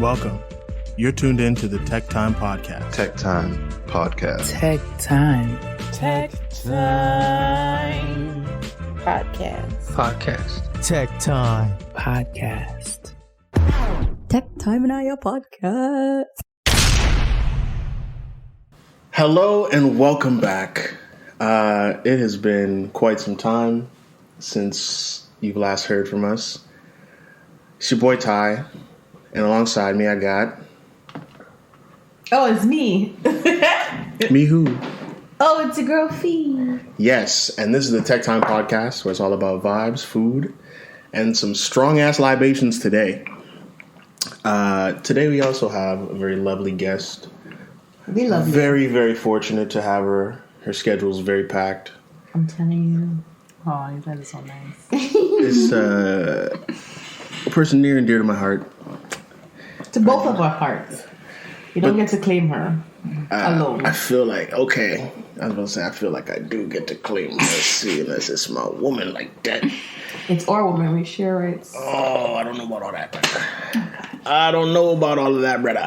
Welcome. You're tuned in to the Tek Thyme podcast. Tek Thyme podcast. Tek Thyme. Tek Thyme podcast. Tek Thyme podcast. Tek Thyme and I podcast. Hello and welcome back. It has been quite some time since you've last heard from us. It's your boy Ty, and alongside me I got... Oh, it's me. Me who? Oh, it's a girl Fee. Yes, and this is the Tek Thyme podcast where it's all about vibes, food, and some strong-ass libations today. Today we also have a very lovely guest. We love you. Very, very fortunate to have her. Her schedule is very packed. I'm telling you. Oh, you guys are so nice. It's a person near and dear to my heart. To both of our hearts. You don't get to claim her alone. I feel like, okay, I was about to say, I feel like I do get to claim her, see, unless it's my woman like that. It's our woman. We share rights. Oh, I don't know about all that, brother. I don't know about all of that, brother.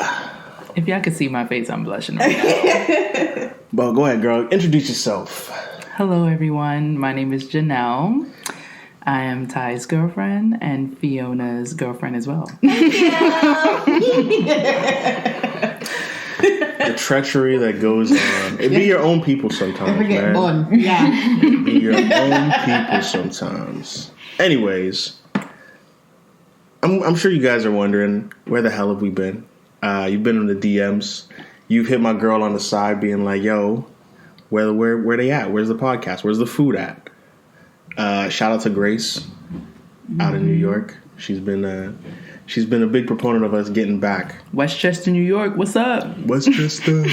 If y'all could see my face, I'm blushing right now. But go ahead, girl. Introduce yourself. Hello, everyone. My name is Janelle. I am Ty's girlfriend and Fiona's girlfriend as well. The treachery that goes on. It be your own people sometimes, man. Yeah. It be your own people sometimes. Anyways, I'm sure you guys are wondering, where the hell have we been? You've been in the DMs. You've hit my girl on the side being like, yo, where they at? Where's the podcast? Where's the food at? Shout out to Grace out in New York. She's been a big proponent of us getting back. Westchester, New York. What's up? Westchester.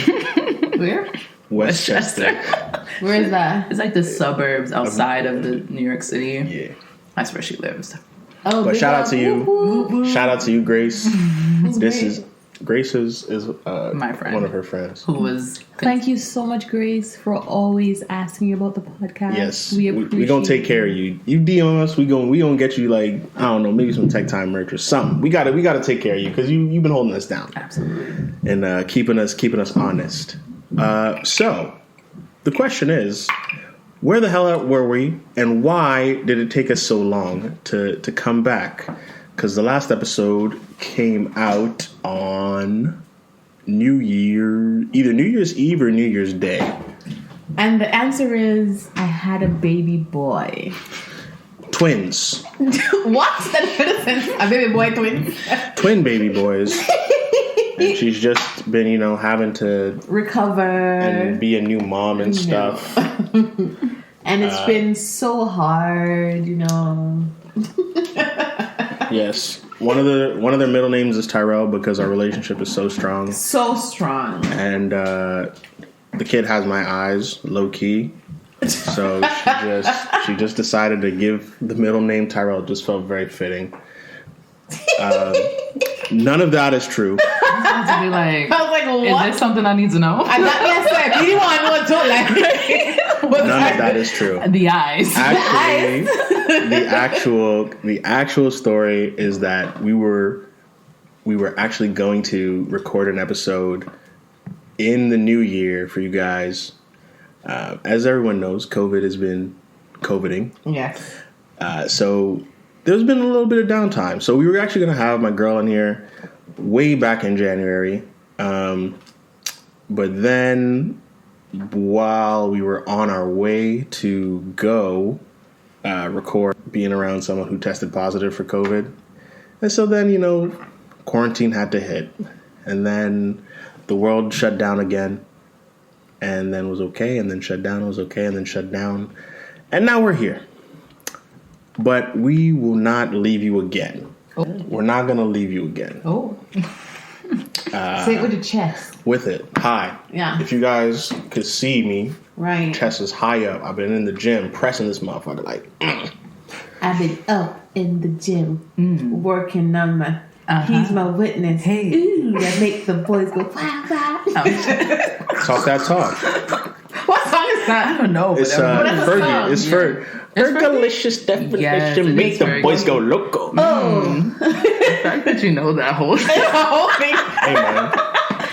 Where? Westchester. Where is that? It's like the suburbs outside of the New York City. Yeah. That's where she lives. Oh, But shout out to you. Woo-hoo. Shout out to you, Grace. This great? is Grace is My friend. one of her friends. Who was... Thank you so much, Grace, for always asking about the podcast. Yes, we we gonna take care of you. You DM us, we gonna get you, like, I don't know, maybe some Tek Thyme merch or something. We gotta take care of you because you've been holding us down. Absolutely. And keeping us honest. So the question is, where the hell were we, and why did it take us so long to come back? Because the last episode came out on either New Year's Eve or New Year's Day. And the answer is, I had a baby boy. Twins. What? A baby boy twins? Twin baby boys. And she's just been, having to Recover. and be a new mom and stuff. And it's been so hard, Yes. One of their middle names is Tyrell because our relationship is so strong. So strong. And the kid has my eyes, low key. So she just decided to give the middle name Tyrell. It just felt very fitting. None of that is true. I was be like, I was like, what? Is this something I need to know? Yes, sir. You want to know what None of that is true. The eyes. Actually, the actual story is that we were actually going to record an episode in the new year for you guys. As everyone knows, COVID has been COVIDing. Yes. So there's been a little bit of downtime. So we were actually going to have my girl in here way back in January. But then while we were on our way to go record, being around someone who tested positive for COVID. And so then, quarantine had to hit. And then the world shut down again. And then was okay. And then shut down. It was okay. And then shut down. And now we're here. But we will not leave you again. Oh. We're not going to leave you again. Oh. Say it with your chest. With it. High. Yeah. If you guys could see me, Right. chest is high up. I've been in the gym pressing this motherfucker like. I've been up in the gym working on my. He's my witness. Hey. Ooh, that makes the boys go wow wow. Talk that talk. What song is I don't know. It's Fergie. It's Fergalicious definition. Yes, it make is the Fergie. boys go loco. The fact that you know that whole thing. Hey man,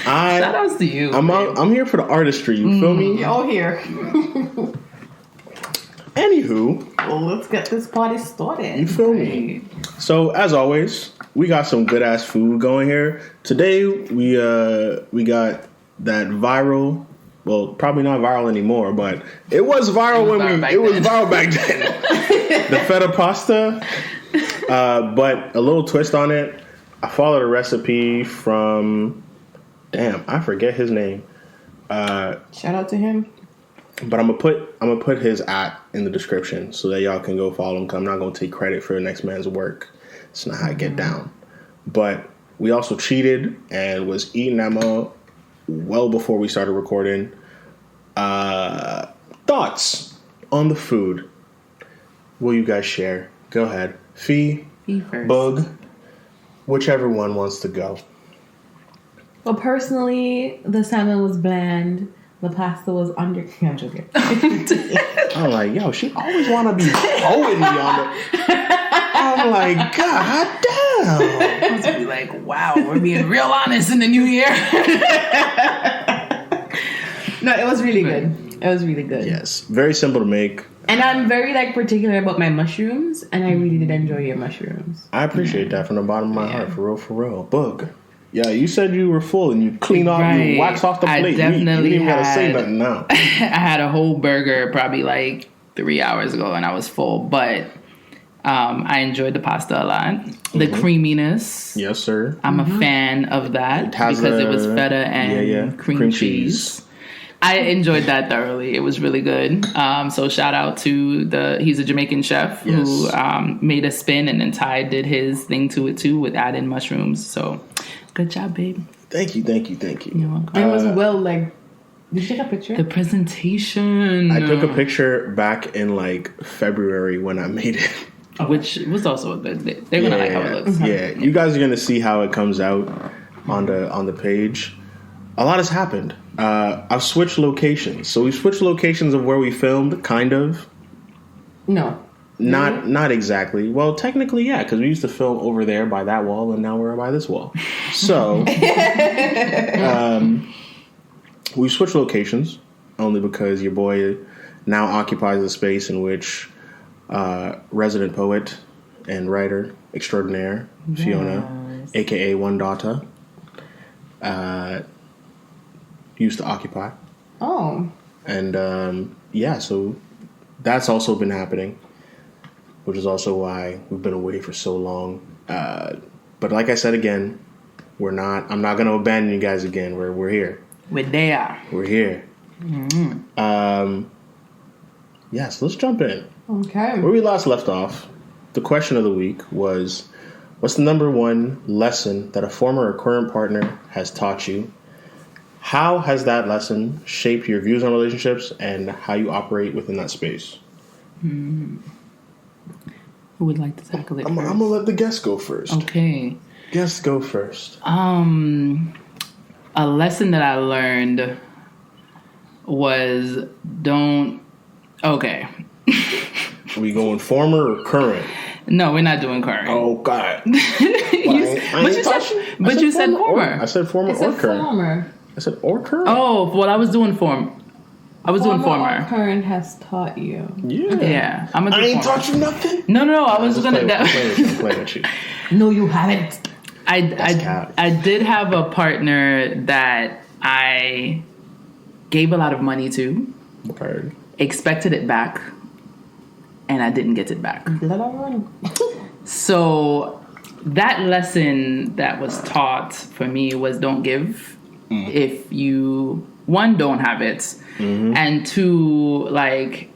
Shout outs to you. I'm here for the artistry. You feel me? You're all here. Anywho, Well, let's get this party started. you feel me? So as always, we got some good ass food going here. Today we got that viral. Well, probably not viral anymore, but it was viral viral back then. The feta pasta, but a little twist on it. I followed a recipe from, I forget his name. Shout out to him. But I'm gonna put his in the description so that y'all can go follow him. Cause I'm not gonna take credit for the next man's work. It's not how I get down. But we also cheated and was eating Emma well before we started recording. Thoughts on the food? Will you guys share? Go ahead, Fee first. Bug, whichever one wants to go. Well, personally, the salmon was bland. The pasta was under. I'm joking. I'm like, yo, she always want to be holding me on it. I'm like, God damn. I was be like, wow, we're being real honest in the new year. No, it was really good. It was really good. Yes, very simple to make. And I'm very particular about my mushrooms, and I really did enjoy your mushrooms. I appreciate that from the bottom of my heart, for real. Bug. Yeah, you said you were full and you clean off, you wax off the plate. You didn't even gotta say nothing now. I had a whole burger probably like 3 hours ago, and I was full, but I enjoyed the pasta a lot. The creaminess. Yes, sir. I'm a fan of that because it was feta and cream cheese. I enjoyed that thoroughly. It was really good. So shout out to he's a Jamaican chef who made a spin, and then Ty did his thing to it too with adding mushrooms. So good job, babe. Thank you. You're welcome. It was did you take a picture? The presentation. I took a picture back in like February when I made it. Which was also a good. They're gonna like how it looks. Yeah, you guys are gonna see how it comes out on the page. A lot has happened. I've switched locations. So we switched locations of where we filmed, kind of. No. Not exactly. Well, technically, yeah, because we used to film over there by that wall, and now we're by this wall. So we switched locations only because your boy now occupies a space in which resident poet and writer extraordinaire Fiona, aka One Daughter, used to occupy. Oh. And so that's also been happening, which is also why we've been away for so long. But like I said again, I'm not going to abandon you guys again. We're here. We're there. We're here. Mm-hmm. So let's jump in. Okay. Where we last left off, the question of the week was, what's the number one lesson that a former or current partner has taught you? How has that lesson shaped your views on relationships and how you operate within that space? Who would like to tackle it I'm first? going to let the guests go first. Okay. Guests go first. A lesson that I learned was okay. Are we going former or current? No, we're not doing current. Oh, God. You said former. I said former or current. Former. I said or current. Oh, well, I was doing former. Doing former. Or current has taught you. Yeah. I'm I ain't taught you nothing. No. I was going to... I'm playing with you. No, you haven't. I did have a partner that I gave a lot of money to, expected it back, and I didn't get it back. So that lesson that was taught for me was don't give if you, one, don't have it, and two, like,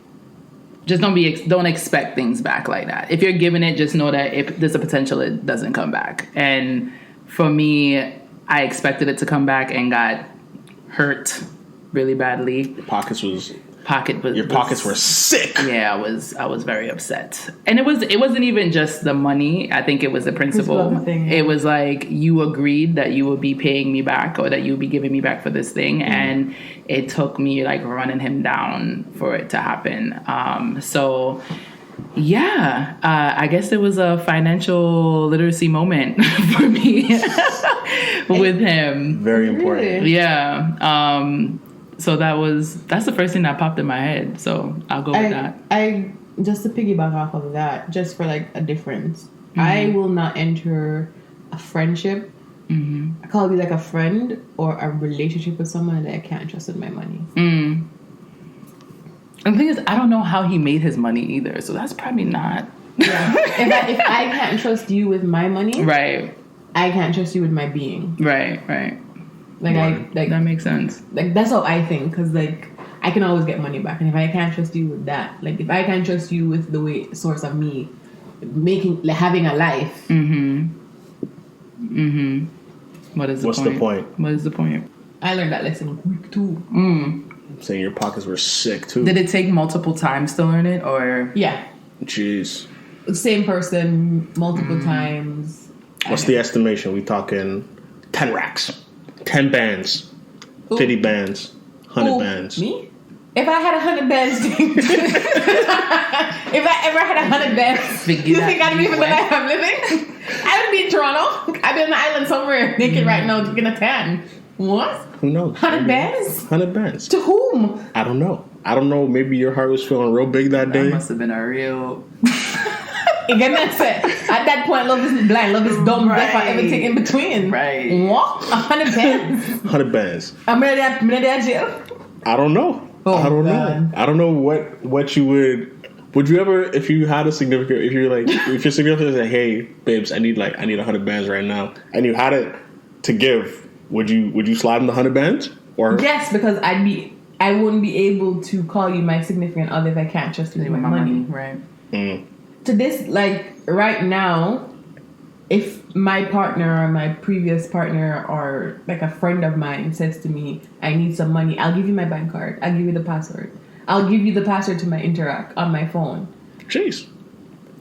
just don't expect things back like that. If you're giving it, just know that if there's a potential it doesn't come back. And for me, I expected it to come back and got hurt really badly. Pockets was Your pockets were sick. Yeah, I was very upset. And it wasn't even just the money. I think it was the principle. It was like, you agreed that you would be paying me back, or that you would be giving me back for this thing, and it took me like running him down for it to happen. So yeah, I guess it was a financial literacy moment for me with him. Very important. Yeah. So that's the first thing that popped in my head. So I'll go with that. I just to piggyback off of that, just for like a difference. I will not enter a friendship. I call it like a friend or a relationship with someone that I can't trust with my money. And the thing is, I don't know how he made his money either. So that's probably not. Yeah. if I can't trust you with my money, Right. I can't trust you with my being. Right. Like That makes sense. Like that's how I think, because like I can always get money back, and if I can't trust you with that, like if I can't trust you with the way source of me having a life, What's the point? What is the point? I learned that lesson quick too. Saying your pockets were sick too. Did it take multiple times to learn it, or Yeah, Jeez. same person multiple times. What's the estimation? We talking 10 racks, 10 bands, 50 bands, 100 bands. Me? If I had 100 bands, if I ever had 100 bands, you think I'd be living the life I'm living? I would be in Toronto. I'd be on the island somewhere naked right now, drinking a tan. What? Who knows? 100 bands? 100 bands. To whom? I don't know. Maybe your heart was feeling real big that day. that must have been a real... Again, that's it. At that point, love isn't blind. Love is dumb, deaf, and everything in between. Right. What? 100 bands? 100 bands. I'm ready to jail. I don't know. Oh, I don't God. know. I don't know what you would. Would you ever, if you had a significant, if your significant said, "Hey, babes, I need 100 bands right now," and you had it to give, would you slide them the 100 bands? Or Yes, because I wouldn't be able to call you my significant other if I can't trust you with my money. Right. To this, like right now, if my partner or my previous partner or like a friend of mine says to me, "I need some money," I'll give you my bank card. I'll give you the password. I'll give you the password to my Interact on my phone. jeez,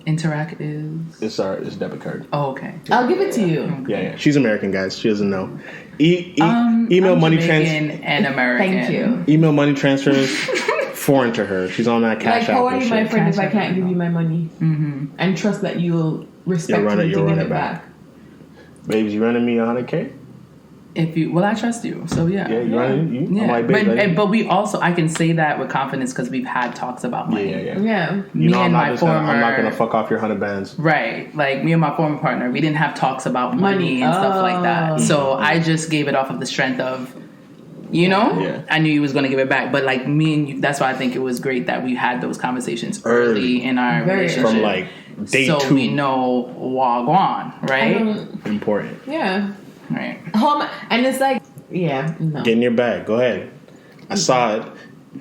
Interact is... it's debit card. Oh, okay. I'll give it to you. Yeah. She's American, guys. She doesn't know. Email I'm money Jamaican and American. Thank you. Email money transfers foreign to her. She's on that Cash Like, how App are and you my shit. friend if I can't give you my money? And trust that you'll respect me to you'll give run it it back. Babes, you running me 100K? I trust you. So yeah. Yeah, you running you? Yeah. I'm like, babe, But we also, I can say that with confidence because we've had talks about money. Yeah. You know, Me and my former... I'm not gonna fuck off your 100 bands. Right. Like me and my former partner, we didn't have talks about money and stuff like that. So I just gave it off of the strength of, Yeah. I knew he was going to give it back. But like me and you, that's why I think it was great that we had those conversations early in our relationship. From like day 2. So we know wagwan, right? Important. Yeah. Right. And it's like, no. Get in your bag. Go ahead. I saw it.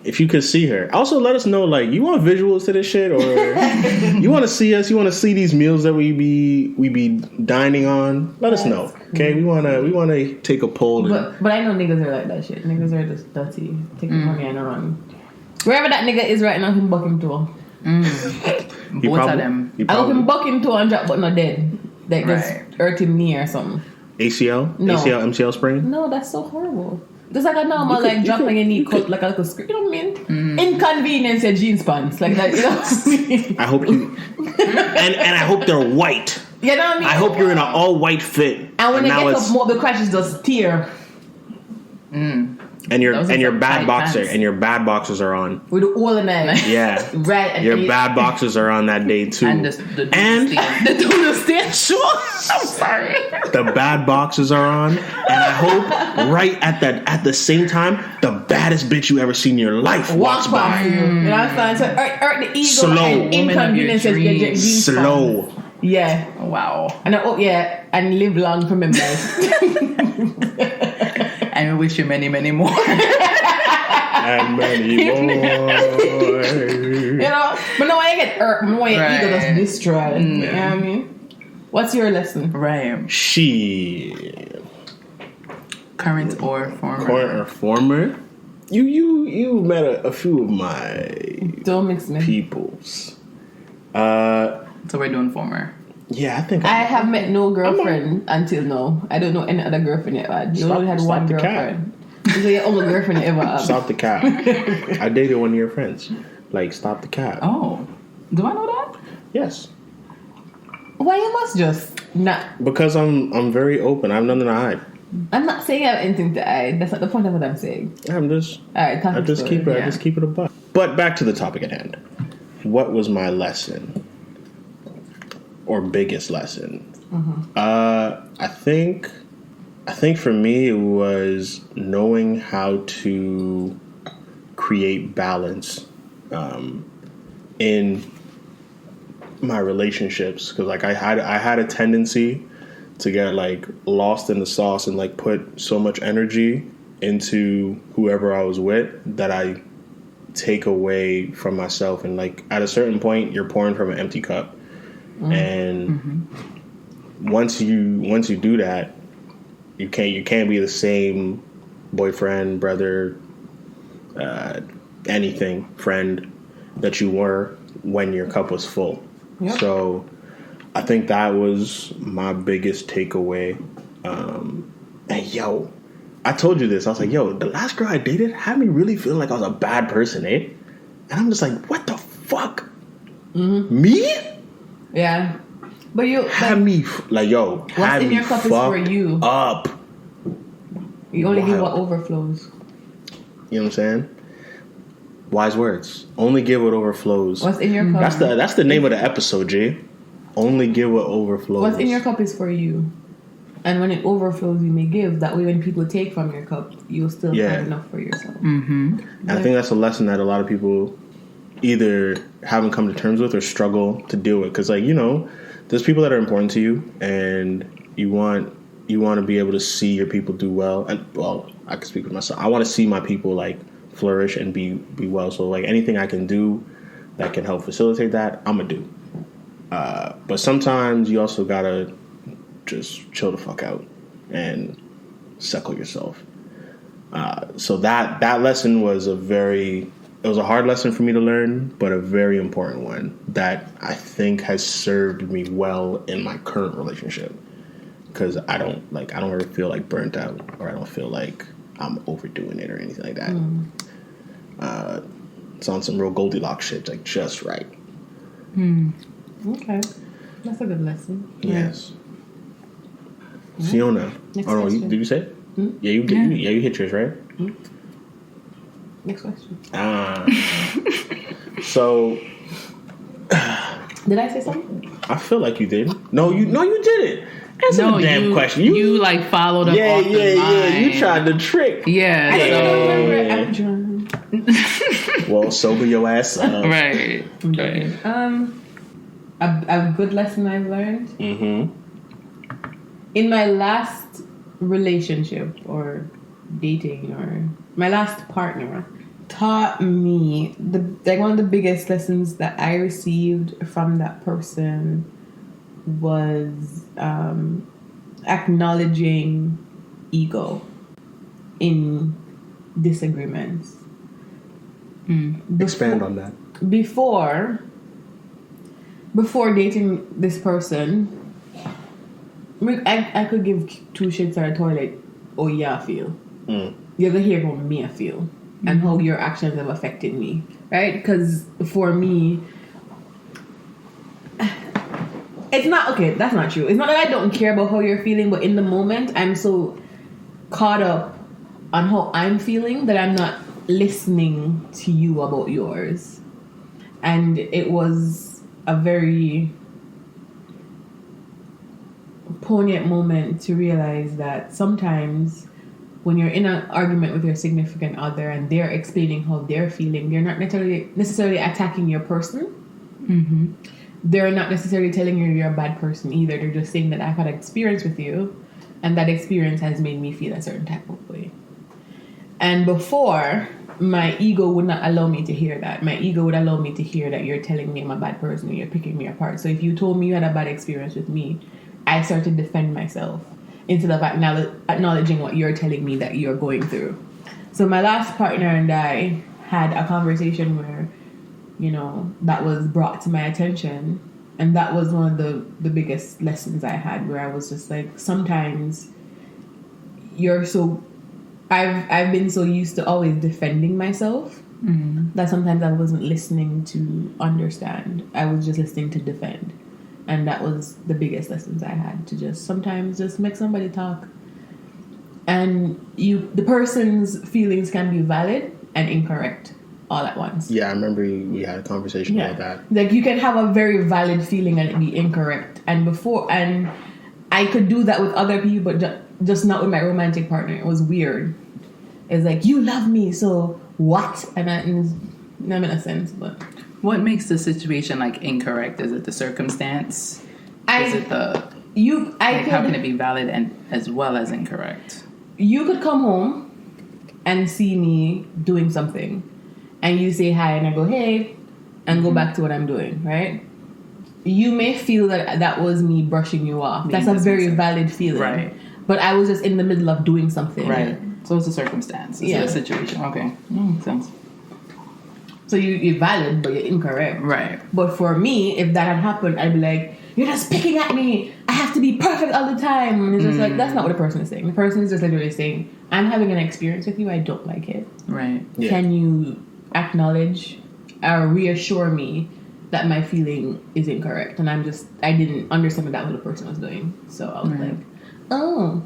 If you could see her. Also, let us know, like, you want visuals to this shit, or you want to see us? You want to see these meals that we be dining on? Let us know. Okay, we wanna take a poll. But I know niggas are like that shit. Niggas are just dirty. Take the money and run. Wherever that nigga is right now, him buck him to. Both of them. I hope him buck him to and drop but not dead. Like just hurt him knee or something. ACL? No. ACL, MCL sprain? No, that's so horrible. Just like a normal, dropping your knee cut like a little script. You know what I mean? Inconvenience your jeans pants. Like that, you know what I mean? I hope you... and I hope they're white. You know what I mean? I hope you're in an all-white fit. And when they get up, more the crashes just tear. And your bad boxers are on. With the all in that. Yeah. Right. And your bad boxers are on that day too. And the doodle stand. Sure. I'm sorry. The bad boxers are on. And I hope right at the same time, the baddest bitch you ever seen in your life walks by. You know what I'm saying? So hurt the ego Slow. and inconvenience your jeans. Slow. Yeah. Wow. And and live long to remember. And we wish you many, many more. And many more. You know? But no, I get hurt. No, your ego just destroyed. You know what I mean? What's your lesson? Right. She. Current or former? Current or former? You met a few of my Don't mix me. peoples. So we're doing former. Yeah, I think I have met no girlfriend until now. I don't know any other girlfriend yet. You only had one the girlfriend. So your only girlfriend you ever have. Stop the cap. I dated one of your friends. Like, stop the cap. Oh, do I know that? Yes. Why you must just not? Because I'm very open. I have nothing to hide. I'm not saying I have anything to hide. That's not the point of what I'm saying. I'm just. Alright, I just keep it. I just keep it a buck. But back to the topic at hand. What was my lesson? Or biggest lesson? I think for me it was knowing how to create balance in my relationships, because like I had a tendency to get like lost in the sauce and like put so much energy into whoever I was with that I take away from myself, and like at a certain point you're pouring from an empty cup. And once you do that, you can't be the same boyfriend, brother, anything, friend that you were when your cup was full. Yep. So I think that was my biggest takeaway. And yo, I told you this. I was like, yo, the last girl I dated had me really feeling like I was a bad person, eh? And I'm just like, what the fuck? Me? Yeah, but you had me like, yo. What's in your cup is for you. Up. You only give what overflows. You know what I'm saying? Wise words. Only give what overflows. What's in your cup? That's the name of the episode, Jay. Only give what overflows. What's in your cup is for you, and when it overflows, you may give. That way, when people take from your cup, you'll still have enough for yourself. I think that's a lesson that a lot of people either haven't come to terms with or struggle to deal with, because like, you know, there's people that are important to you and you want to be able to see your people do well. And well, I can speak for myself. I want to see my people like flourish and be well. So like anything I can do that can help facilitate that, I'm gonna do. But sometimes you also gotta just chill the fuck out and suckle yourself. So that lesson was it was a hard lesson for me to learn, but a very important one that I think has served me well in my current relationship. Because I don't ever feel like burnt out, or I don't feel like I'm overdoing it or anything like that. It's on some real Goldilocks shit, like just right. Okay, that's a good lesson. Yes. Right. Fiona. Next no, question. did you say it? Yeah, you hit yours, right? Next question. So, did I say something? I feel like you did. No, you didn't. Answer the damn question. You like followed up. Off the line. Yeah. You tried to trick. Yeah. I don't remember. Well, sober your ass up. Right. A good lesson I've learned. In my last relationship or dating, or my last partner taught me one of the biggest lessons that I received from that person was acknowledging ego in disagreements. Expand on that. Before dating this person, I could give two shits at a toilet. Oh yeah, I feel. You're gonna hear how me I feel and how your actions have affected me, right? Because for me, it's not okay. That's not true. It's not that I don't care about how you're feeling, but in the moment, I'm so caught up on how I'm feeling that I'm not listening to you about yours. And it was a very poignant moment to realize that sometimes when you're in an argument with your significant other and they're explaining how they're feeling, they're not necessarily attacking your person. They're not necessarily telling you you're a bad person either. They're just saying that I've had an experience with you and that experience has made me feel a certain type of way. And before, my ego would not allow me to hear that. My ego would allow me to hear that you're telling me I'm a bad person or you're picking me apart. So if you told me you had a bad experience with me, I started to defend myself instead of acknowledging what you're telling me that you're going through. So my last partner and I had a conversation where, you know, that was brought to my attention. And that was one of the biggest lessons I had, where I was just like, sometimes I've been so used to always defending myself that sometimes I wasn't listening to understand. I was just listening to defend. And that was the biggest lessons I had, to just sometimes just make somebody talk. And the person's feelings can be valid and incorrect all at once. Yeah, I remember we had a conversation about that. Like, you can have a very valid feeling and it be incorrect. And I could do that with other people, but just not with my romantic partner. It was weird. It's like, you love me, so what? And that not in a sense, but What makes the situation like incorrect? Is it the circumstance? Is it the how can it be valid and as well as incorrect? You could come home and see me doing something, and you say hi, and I go, hey, and go back to what I'm doing, right? You may feel that was me brushing you off. That's a very valid feeling. Right. But I was just in the middle of doing something. Right. So it's a circumstance. It's a situation. Okay. Makes sense. So you're valid, but you're incorrect. Right. But for me, if that had happened, I'd be like, you're just picking at me. I have to be perfect all the time. And it's just like, that's not what the person is saying. The person is just literally saying, I'm having an experience with you. I don't like it. Right. Yeah. Can you acknowledge or reassure me that my feeling is incorrect? And I didn't understand that what the person was doing. So I was like, oh,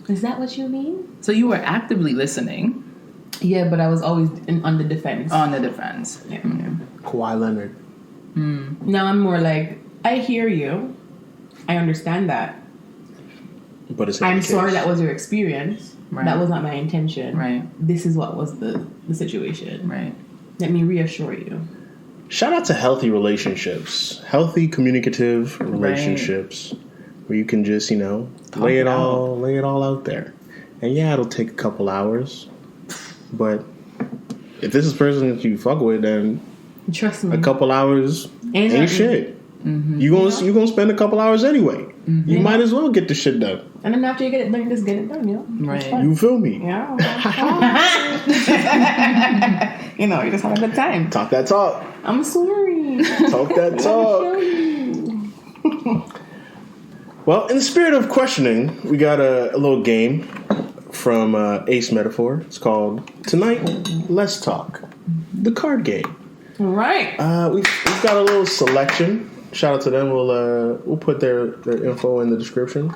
is that what you mean? So you were actively listening. Yeah, but I was always on the defense. On the defense. Yeah. Kawhi Leonard. Now I'm more like, I hear you. I understand that. But it's not I'm the case. sorry that was your experience. Right. That was not my intention. Right. This is what was the situation. Right. Let me reassure you. Shout out to healthy relationships, healthy communicative relationships, where you can just, you know, lay it all out there. And yeah, it'll take a couple hours, but if this is the person that you fuck with, then Trust me. a couple hours ain't nothing. shit. Mm-hmm. You gonna spend a couple hours anyway. Mm-hmm. You might as well get the shit done. And then after you get it done, you just get it done, you know? Right. You feel me? Yeah. You know, you just have a good time. Talk that talk. I'm sorry. Talk that talk. Well, in the spirit of questioning, we got a little game from Ace Metaphor. It's called Tonight, Let's Talk. The card game. All right. We've got a little selection. Shout out to them. We'll put their info in the description.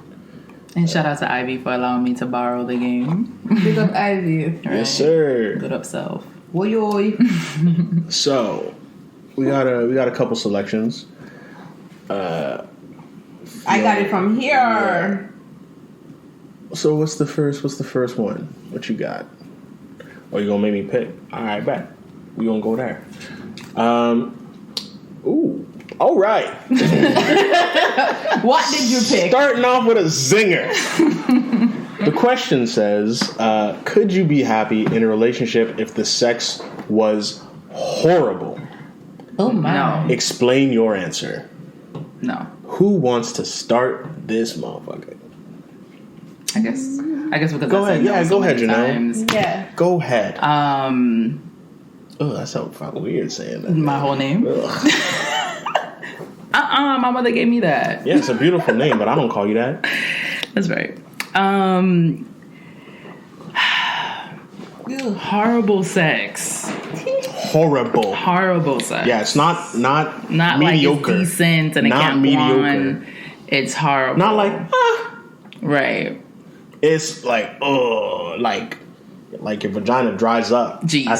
And shout out to Ivy for allowing me to borrow the game. Big up Ivy. Right. Yes, sir. Good up self. Oi, oi. So we got a couple selections. I got it from here. Yeah. So what's the first one? What you got? Oh, you gonna make me pick? All right, bet. We gonna go there. Ooh. All right. What did you pick? Starting off with a zinger. The question says, could you be happy in a relationship if the sex was horrible? Oh my. No. Explain your answer. No. Who wants to start this motherfucker? I guess because Go I said ahead. no Yeah, so go ahead, many Janelle. times. Yeah. Go ahead. Oh, that sounds fucking weird saying that. my whole name. Ugh. My mother gave me that. Yeah, it's a beautiful name, but I don't call you that. That's right. Horrible sex. Horrible sex. Yeah, it's not like mediocre. it's decent and it Not can't mediocre. go on. It's horrible. Not like right. It's like like your vagina dries up Jeez. at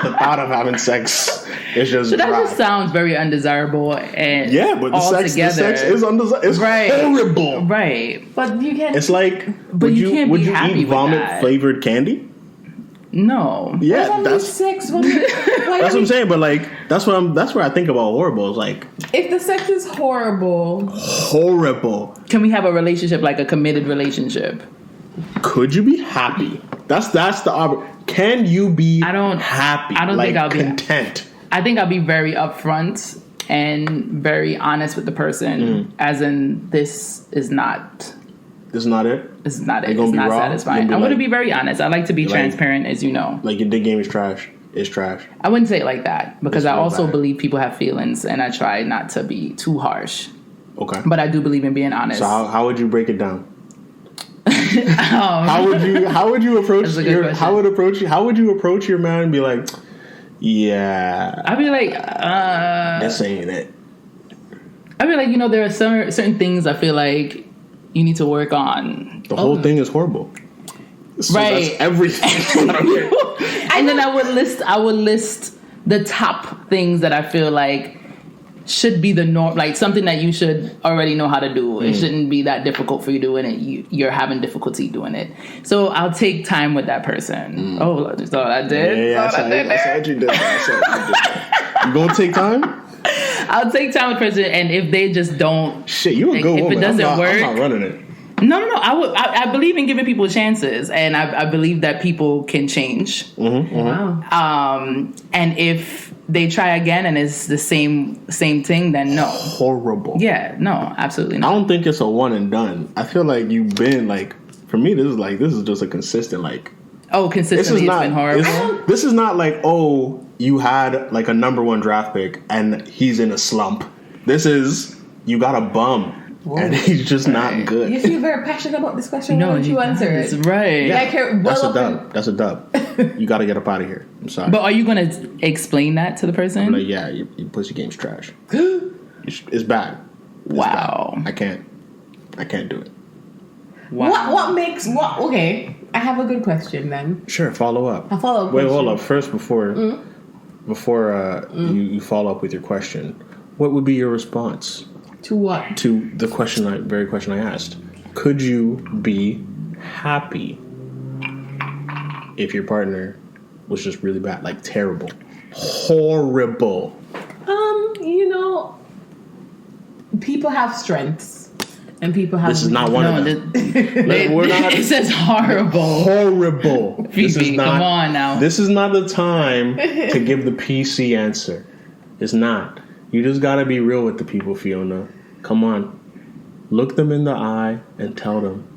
the thought of having sex. It's just So that dry. just sounds very undesirable and Yeah, but the sex is undesirable. It's right. horrible. Right. But you can. It's like, But you can't would be you happy eat with vomit that. flavored candy? No. Yeah, that's sex. When that's what I'm saying. But like, that's where I think about horrible. It's like If the sex is horrible, Can we have a relationship like a committed relationship? could you be happy? That's the can you be happy? I don't like, think I'll be content. I think I'll be very upfront and very honest with the person, as in this is not This is not it? It's not it. You're gonna It's be not raw? satisfying. You're I'm gonna going be to be very honest. I like to be transparent, as you know. Like, your dick game is trash. It's trash. I wouldn't say it like that because It's I real also bad. believe people have feelings, and I try not to be too harsh. Okay. But I do believe in being honest. So how would you break it down? How would you approach That's a good question. how would you approach your man and be like, yeah, I'd be like, this ain't it. I'd be like, there are certain things I feel like you need to work on. The whole thing is horrible. So Right. That's everything. And then I would list the top things that I feel like should be the norm, like something that you should already know how to do. It shouldn't be that difficult for you doing it. You're having difficulty doing it. So I'll take time with that person. Oh, that's all I did. Yeah, That's all I did there. I saw what you did. You gonna take time? I'll take time with the person, and if they just don't, Shit, you a like, good if woman. it doesn't I'm work, not running it. No. I believe in giving people chances, and I believe that people can change. Wow. And if they try again and it's the same thing, then no. Horrible. Yeah, no, absolutely I not. don't think it's a one and done. I feel like you've been like, for me, this is just a consistent like. Oh, This is consistently, it's not. been horrible. This is not like, oh, you had like a number 1 draft pick and he's in a slump. This is, you got a bum and he's just not good. You feel very passionate about this question. No, Why don't you answer it's it? right. Like you're That's well a up in- dub. That's a dub. You got to get up out of here. I'm sorry. But are you going to explain that to the person? I'm like, yeah, your pussy game's trash. It's bad. It's Wow. bad. I can't do it. Wow. What makes what? Okay, I have a good question then. Sure, follow up. A follow-up Wait, question. hold up. First, before you follow up with your question, what would be your response To what? to the very question I asked? Could you be happy if your partner was just really bad, like terrible, horrible? People have strengths, and people have. This is not one No, of them. we're not. It says horrible. Horrible. This is Phoebe, not, come on now. This is not the time to give the PC answer. It's not. You just gotta be real with the people, Fiona. Come on. Look them in the eye and tell them.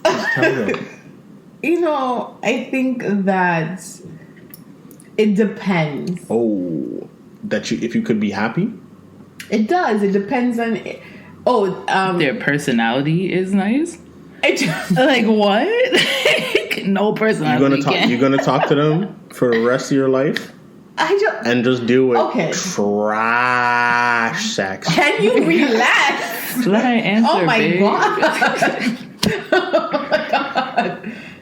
Just tell them. I think that it depends. Oh, if you could be happy? It does. It depends on. Their personality is nice. It, Like what? No personality. You're gonna talk to them for the rest of your life I don't. and just deal with Okay. trash sex. Can you relax? Let her answer. Oh my babe. god.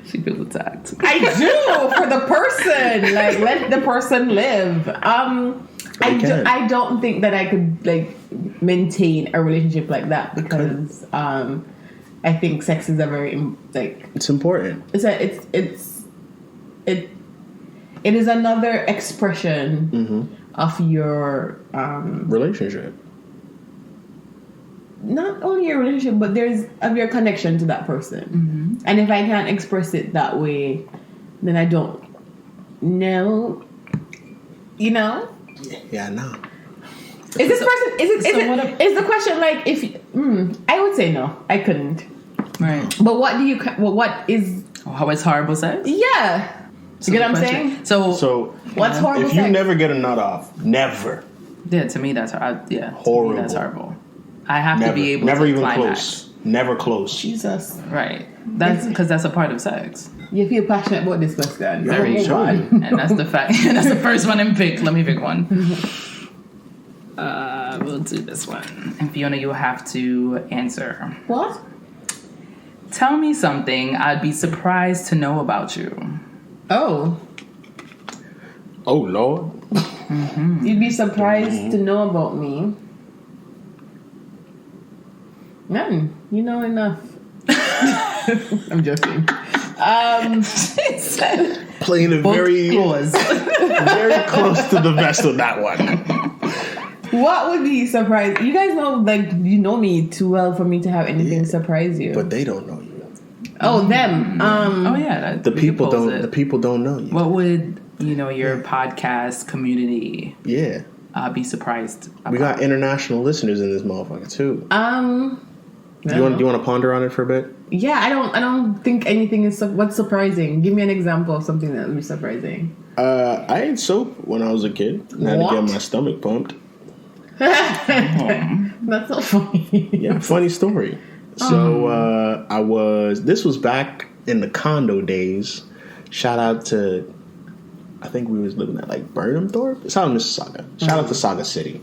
She feels attacked. I do for the person. Like, let the person live. I don't think that I could like maintain a relationship like that because I think sex is a very like It's important. it is another expression of your Relationship. not only your relationship, but of your connection to that person. And if I can't express it that way, then I don't know. Yeah, no. Is this person? Is the question like if? I would say no. I couldn't. Right. But what do you? What is? How is horrible sex? Yeah. You get what I'm saying? So What's horrible? If you sex? never get a nut off, never. yeah, to me that's yeah. Horrible. To me, that's horrible. I have Never. to be able Never to even climax. close. Never close. Jesus, Right. That's because that's a part of sex. you feel passionate about this question. Very Oh, sure. God. And that's the fact. That's the first one in pick. Let me pick one. We'll do this one. And Fiona, you have to answer. What? Tell me something I'd be surprised to know about you. Oh, Oh, Lord. you'd be surprised to know about me. None. You know enough. I'm joking. Playing it very, very close to the vest on that one. What would be surprised? You guys know, like, you know me too well for me to have anything surprise you. But they don't know you. Oh, them. Oh yeah, The people don't. The people don't know you. What would your podcast community Yeah, be surprised about? we got international listeners in this motherfucker too. No. Do you want to ponder on it for a bit? Yeah, I don't think anything is what's surprising. Give me an example of something that would be surprising. I ate soap when I was a kid. And I had to get my stomach pumped. That's so funny. Yeah, funny story. So this was back in the condo days. Shout out to, I think we was living at like Burnhamthorpe. It's out in Mississauga. Shout out to Saga City.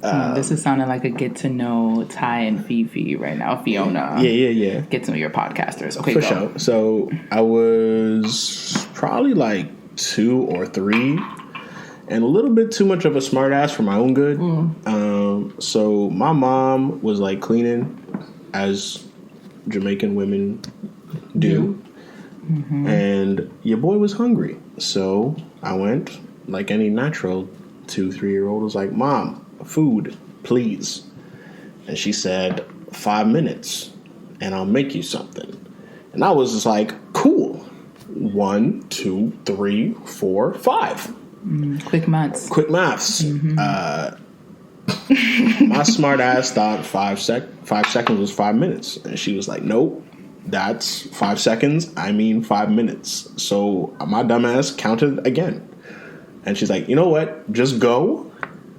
This is sounding like a get to know Ty and Fifi right now. Fiona. Yeah. Get to know your podcasters. Okay, For go. sure. So I was probably like 2 or 3 and a little bit too much of a smart ass for my own good. So my mom was like cleaning as Jamaican women do. Mm-hmm. And your boy was hungry. So I went like any natural 2-3-year-old was like, Mom, food, please. And she said, 5 minutes and I'll make you something. And I was just like, cool. 1, 2, 3, 4, 5. Quick maths. Mm-hmm. My smart ass thought 5 seconds was 5 minutes. And she was like, nope, that's 5 seconds. I mean 5 minutes. So my dumb ass counted again. And she's like, you know what? Just go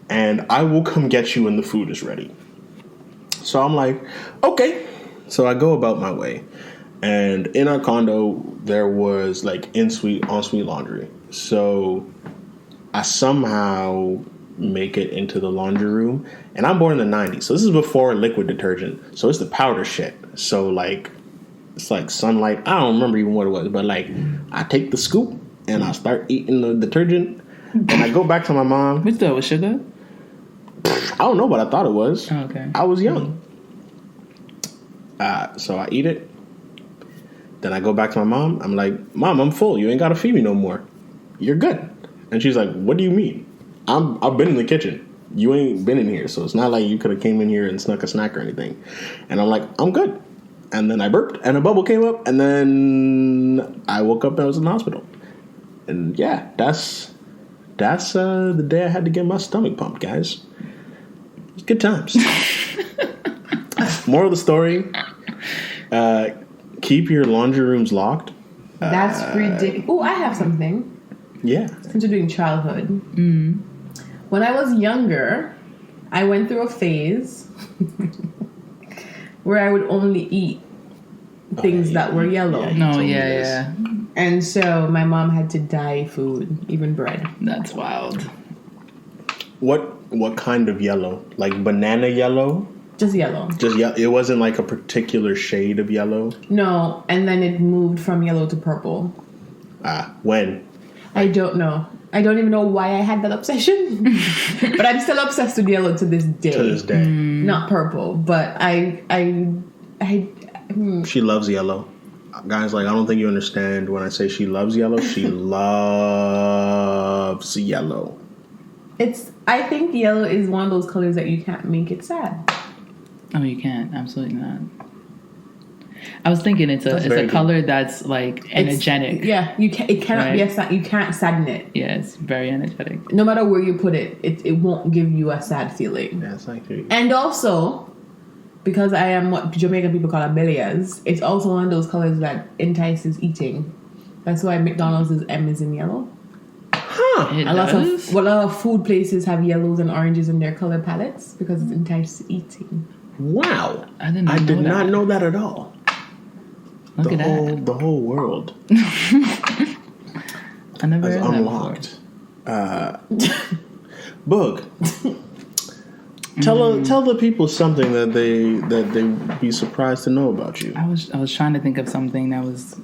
and I will come get you when the food is ready. So I'm like, okay. So I go about my way. And in our condo, there was like ensuite laundry. So I somehow make it into the laundry room. And I'm born in the 90s. So this is before liquid detergent. So it's the powder shit. So like, it's like sunlight. I don't remember even what it was. But like, I take the scoop and I start eating the detergent. And I go back to my mom. Which that was sugar? I don't know what I thought it was. Oh, okay. I was young. So I eat it. Then I go back to my mom. I'm like, Mom, I'm full. You ain't got to feed me no more. You're good. And she's like, what do you mean? I've been in the kitchen. You ain't been in here. So it's not like you could have came in here and snuck a snack or anything. And I'm like, I'm good. And then I burped and a bubble came up. And then I woke up and I was in the hospital. And yeah, that's the day I had to get my stomach pumped, guys. It was good times. Moral of the story, keep your laundry rooms locked. That's ridiculous. Oh, I have something. Yeah. Since you're doing childhood. When I was younger, I went through a phase where I would only eat things that were yellow. Yeah. And so my mom had to dye food, even bread. That's wild. What kind of yellow? Like banana yellow? Just yellow. Just yellow. It wasn't like a particular shade of yellow? No, and then it moved from yellow to purple. When? I don't know. I don't even know why I had that obsession. But I'm still obsessed with yellow to this day. To this day. Not purple, but I She loves yellow. Guys, like, I don't think you understand when I say she loves yellow. She loves yellow. I think yellow is one of those colors that you can't make it sad. Oh, you can't. Absolutely not. I was thinking it's a color that's like energetic. It cannot be a sad. You can't sadden it. Yeah, it's very energetic. No matter where you put it, it won't give you a sad feeling. That's like And also, because I am what Jamaican people call a bellias, it's also one of those colors that entices eating. That's why McDonald's M is in yellow. Huh. A lot of food places have yellows and oranges in their color palettes because it entices eating. Wow. I did not know that at all. Look at that. The whole world. I never is heard unlocked. Boog. Tell the people something that they be surprised to know about you. I was trying to think of something that was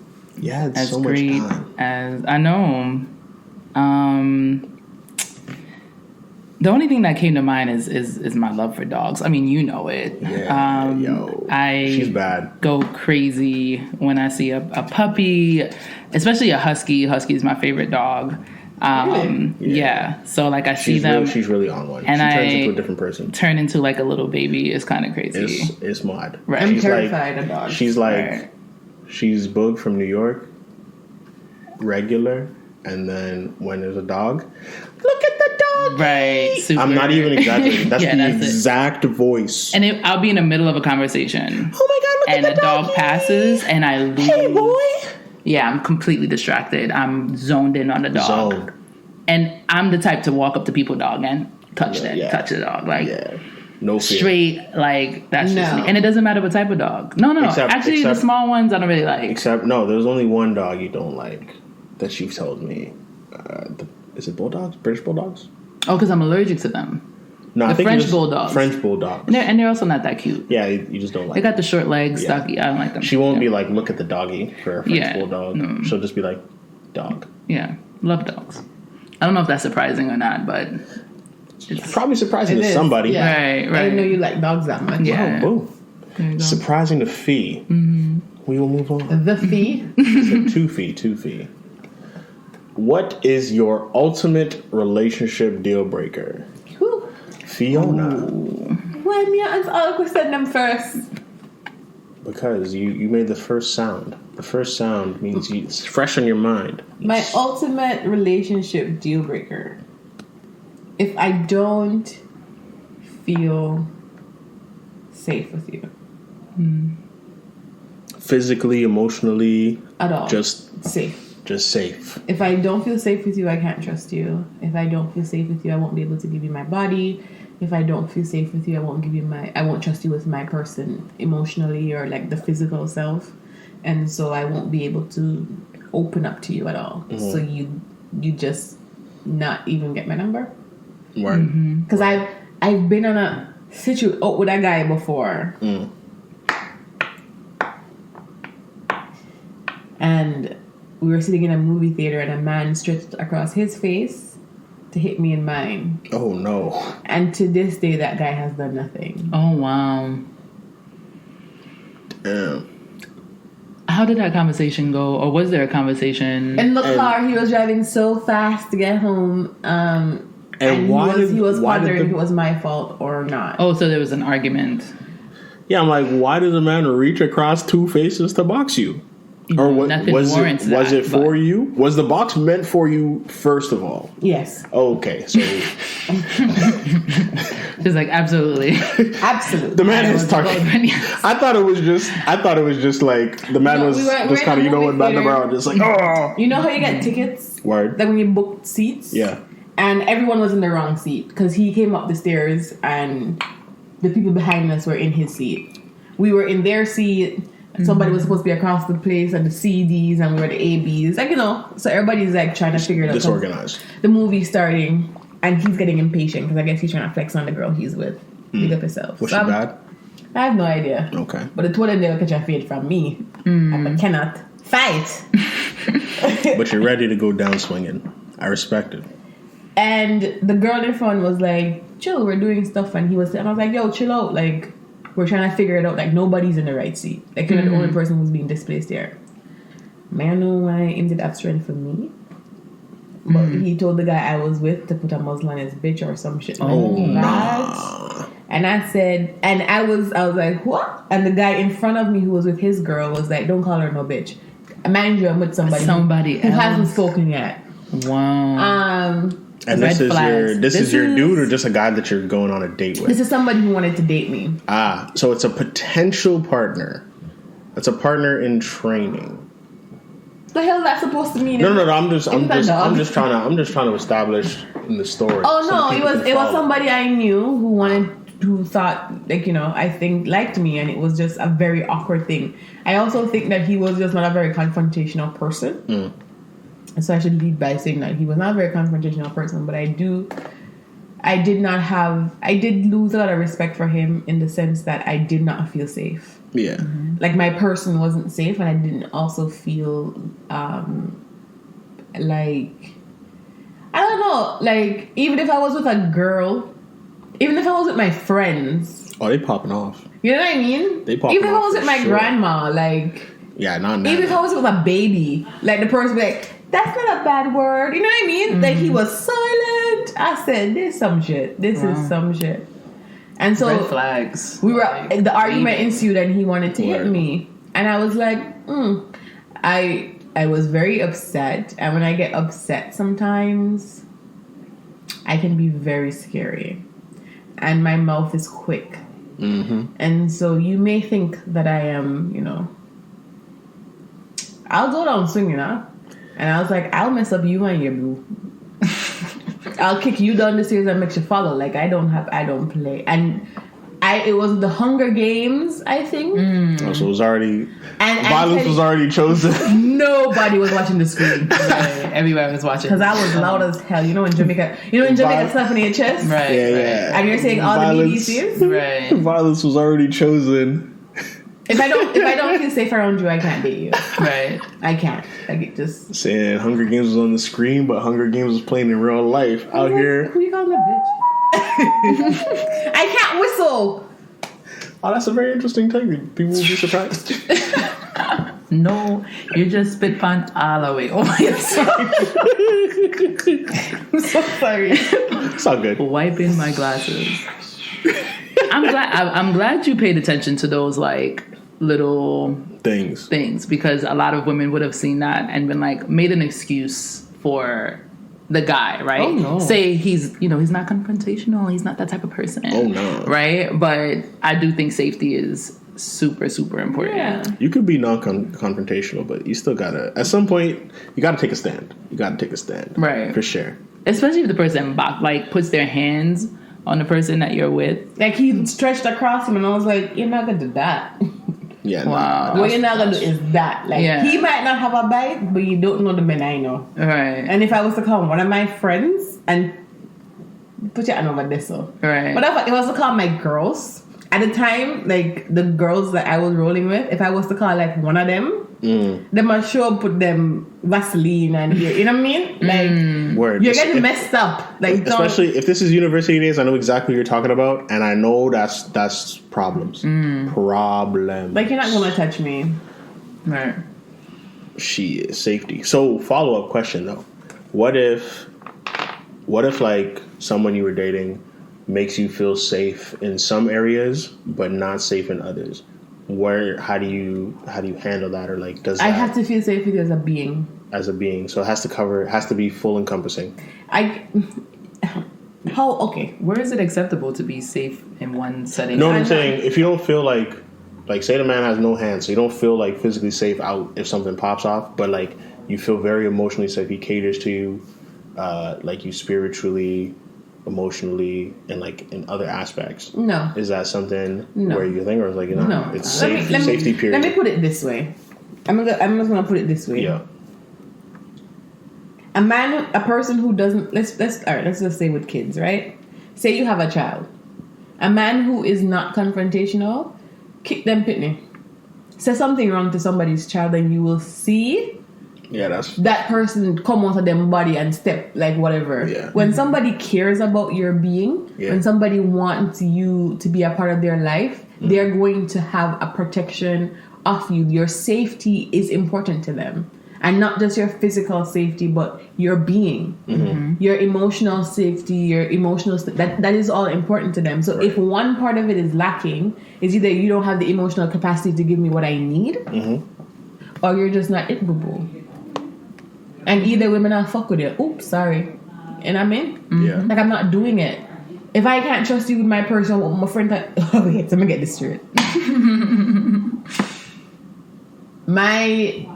as so great much time. as I know. The only thing that came to mind is my love for dogs. I mean, you know it. She's bad. Go crazy when I see a puppy, especially a husky. Husky is my favorite dog. Really? Yeah. So like I see them. She's really on one. And she turns into a different person. Turn into like a little baby. It's kind of crazy. It's mod. Right. I'm terrified of dogs. She's like, right. She's Boog from New York, regular, and then when there's a dog, look at the dog. Right. Super. I'm not even exaggerating. That's the that's exact voice. And I'll be in the middle of a conversation. Oh my God, and a dog passes and I lose. Hey, boy. Yeah, I'm completely distracted. I'm zoned in on the dog. Zoned. And I'm the type to walk up to people dog and touch touch the dog. Like, no fear. Straight, like, that's just me. And it doesn't matter what type of dog. No. Actually, the small ones I don't really like. There's only one dog you don't like that you've told me. Is it bulldogs? British bulldogs? Oh, because I'm allergic to them. No, the I think French bulldogs. French bulldogs. And they're also not that cute. Yeah, you just don't like They got the short legs, stocky. I don't like them. She won't be like, look at the doggy for a French bulldog. No. She'll just be like, dog. Yeah, love dogs. I don't know if that's surprising or not, but it's probably surprising to somebody. Yeah. Right. I didn't know you like dogs that much. Yeah. Oh, boom. Surprising to Fee. Mm-hmm. We will move on. The fee? Two Fee. What is your ultimate relationship deal breaker? Whew. Fiona. Why me and I'll send them first? Because you made the first sound. The first sound means it's fresh on your mind. My ultimate relationship deal breaker. If I don't feel safe with you. Physically, emotionally. At all. Just safe. Just safe. If I don't feel safe with you, I can't trust you. If I don't feel safe with you, I won't be able to give you my body. If I don't feel safe with you, I won't trust you with my person emotionally or like the physical self. And so I won't be able to open up to you at all. Mm-hmm. So you just not even get my number. Right. Because I've been on a situation with a guy before. And we were sitting in a movie theater and a man stretched across his face to hit me in mine. Oh, no. And to this day, that guy has done nothing. Oh, wow. Damn. How did that conversation go? Or was there a conversation? In the car, he was driving so fast to get home. And he was wondering if it was my fault or not. Oh, so there was an argument. Yeah, I'm like, why does a man reach across two faces to box you? Or was it for you? Was the box meant for you first of all? Yes. Oh, okay, so it's like absolutely. The man is talking. I thought it was just like the man was just kind of, you know what, bad number, just like, oh. You know how you get tickets? Word. Like when you book seats? Yeah. And everyone was in the wrong seat because he came up the stairs and the people behind us were in his seat. We were in their seat. Somebody was supposed to be across the place and the CDs and we were the ABs. Like, you know, so everybody's like trying to figure it out. Disorganized. The movie's starting and he's getting impatient because I guess he's trying to flex on the girl he's with. Big up himself. Was she bad? I have no idea. Okay. But it wouldn't never catch a fade from me. I cannot fight. But you're ready to go down swinging. I respect it. And the girl in front was like, chill, we're doing stuff. And I was like, yo, chill out. Like, we're trying to figure it out. Like, nobody's in the right seat. Like, you're the only person who's being displaced here. May I know why he did have strength for me? But he told the guy I was with to put a muzzle on his bitch or some shit like that. Nah. And I said, and I was like, what? And the guy in front of me who was with his girl was like, don't call her no bitch. Mind you, I'm with somebody who hasn't spoken yet. Wow. And this is your dude or just a guy that you're going on a date with? This is somebody who wanted to date me. So it's a potential partner. It's a partner in training. The hell is that supposed to mean? No. I'm just trying to establish in the story. Oh no, it was somebody I knew who thought, like, you know, I think liked me, and it was just a very awkward thing. I also think that he was just not a very confrontational person. So I should lead by saying that he was not a very confrontational person, but I did lose a lot of respect for him in the sense that I did not feel safe. Yeah. Like, my person wasn't safe, and I didn't also feel, like, I don't know, like, even if I was with a girl, even if I was with my friends. Oh, they popping off. You know what I mean? They popping off. Even if I was with my grandma, like. Yeah, not now. Even if I was with a baby, like, the person would be like, that's not a bad word. You know what I mean? Like, he was silent. I said, this is some shit. And so red flags. We were the argument ensued, and he wanted to hit me, and I was like, I was very upset. And when I get upset, sometimes I can be very scary, and my mouth is quick. And so you may think that I am, I'll go down swinging, huh? And I was like, I'll mess up you and your boo. I'll kick you down the stairs and make you follow. Like, I don't play. And it was the Hunger Games, I think. Oh, so it was already... violence was already chosen. Nobody was watching the screen. Right. Everybody was watching. Because I was loud as hell. In Jamaica, slapping your chest? Right. Yeah. And you're saying all Violence. the BDCs? Right. Violence was already chosen. If I don't feel safe around you, I can't date you. Right. I can't. Like, it just... Saying Hunger Games was on the screen, but Hunger Games was playing in real life out here. Who you calling a bitch? I can't whistle. Oh, that's a very interesting technique. People will be surprised. No, you just spit pan all the way. Oh my God. I'm so sorry. It's all good. Wiping my glasses. I'm glad you paid attention to those like little things because a lot of women would have seen that and been like made an excuse for the guy, right? Oh no. Say he's not confrontational, he's not that type of person. Oh no. Right? But I do think safety is super, super important. Yeah. You could be non-confrontational, but you still gotta, at some point, you gotta take a stand. Right. For sure. Especially if the person puts their hands on the person that you're with. Like, he stretched across him and I was like, you're not gonna do that. Yeah. Wow. No, What you're not gonna do is that. Like, Yeah. he might not have a bite, but you don't know the men I know. Right. And if I was to call one of my friends and put your hand over this, so. Right. But if I was to call my girls, at the time, like, the girls that I was rolling with, if I was to call, like, one of them, they must show up with them Vaseline and, you know what I mean? Like, Word. you're getting messed up. Like, Especially if this is university days, I know exactly what you're talking about, and I know that's problems. Problems. like, you're not gonna touch me. Right. She is safety. So, follow-up question, though. What if, like, someone you were dating makes you feel safe in some areas, but not safe in others? How do you handle that, or like does that, I have to feel safe with you as a being. So it has to be full encompassing. Okay. Where is it acceptable to be safe in one setting? No, what I'm saying, if you don't feel like say the man has no hands, so you don't feel like physically safe out if something pops off, but like you feel very emotionally safe, he caters to you, like you spiritually, emotionally, and like in other aspects. No. Is that something No. where you think, or is like, No. it's safety period? Let me put it this way. I'm just gonna put it this way. Yeah. A person who doesn't let's just say with kids, right? Say you have a child. A man who is not confrontational, kick them pitney. Say something wrong to somebody's child and you will see that person come out of them body and step like whatever. Yeah. When somebody cares about your being, when somebody wants you to be a part of their life, they're going to have a protection of you. Your safety is important to them. And not just your physical safety, but your being, your emotional safety, your emotional that is all important to them. So if one part of it is lacking, is either you don't have the emotional capacity to give me what I need, or you're just not it, boo boo. And either women are fuck with it. Oops, sorry. And I'm in. Yeah. Like, I'm not doing it. If I can't trust you with my person, my friend, oh wait, so I'm gonna get this straight. My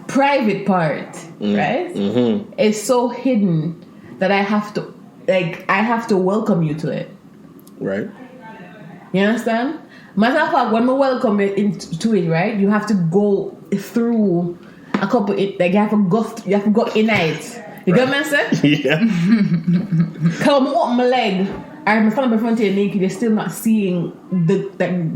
private part, right, is so hidden that I have to welcome you to it. Right. You understand? Matter of fact, when we welcome it into it, right, you have to go through a couple. You have to go in it. You get what I'm saying? Yeah. Come open my leg. I'm standing in front of you naked. You're still not seeing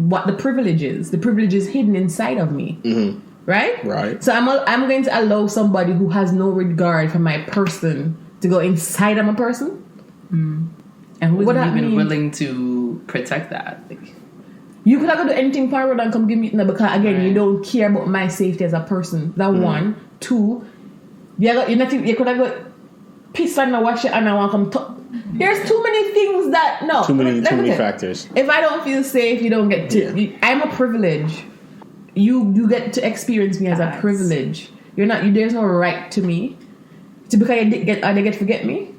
what the privilege is. The privilege is hidden inside of me. Right? Right. So I'm going to allow somebody who has no regard for my person to go inside of my person. And who isn't even willing to protect that? You could have to do anything forward and come give me because again, you don't care about my safety as a person. That one. Two, you could have got piss and wash it and I want to come talk. There's too many things that Too many factors. If I don't feel safe, you don't get to. I'm a privilege. You get to experience me as a privilege. You're not. There's no right to me. To because they get forget me,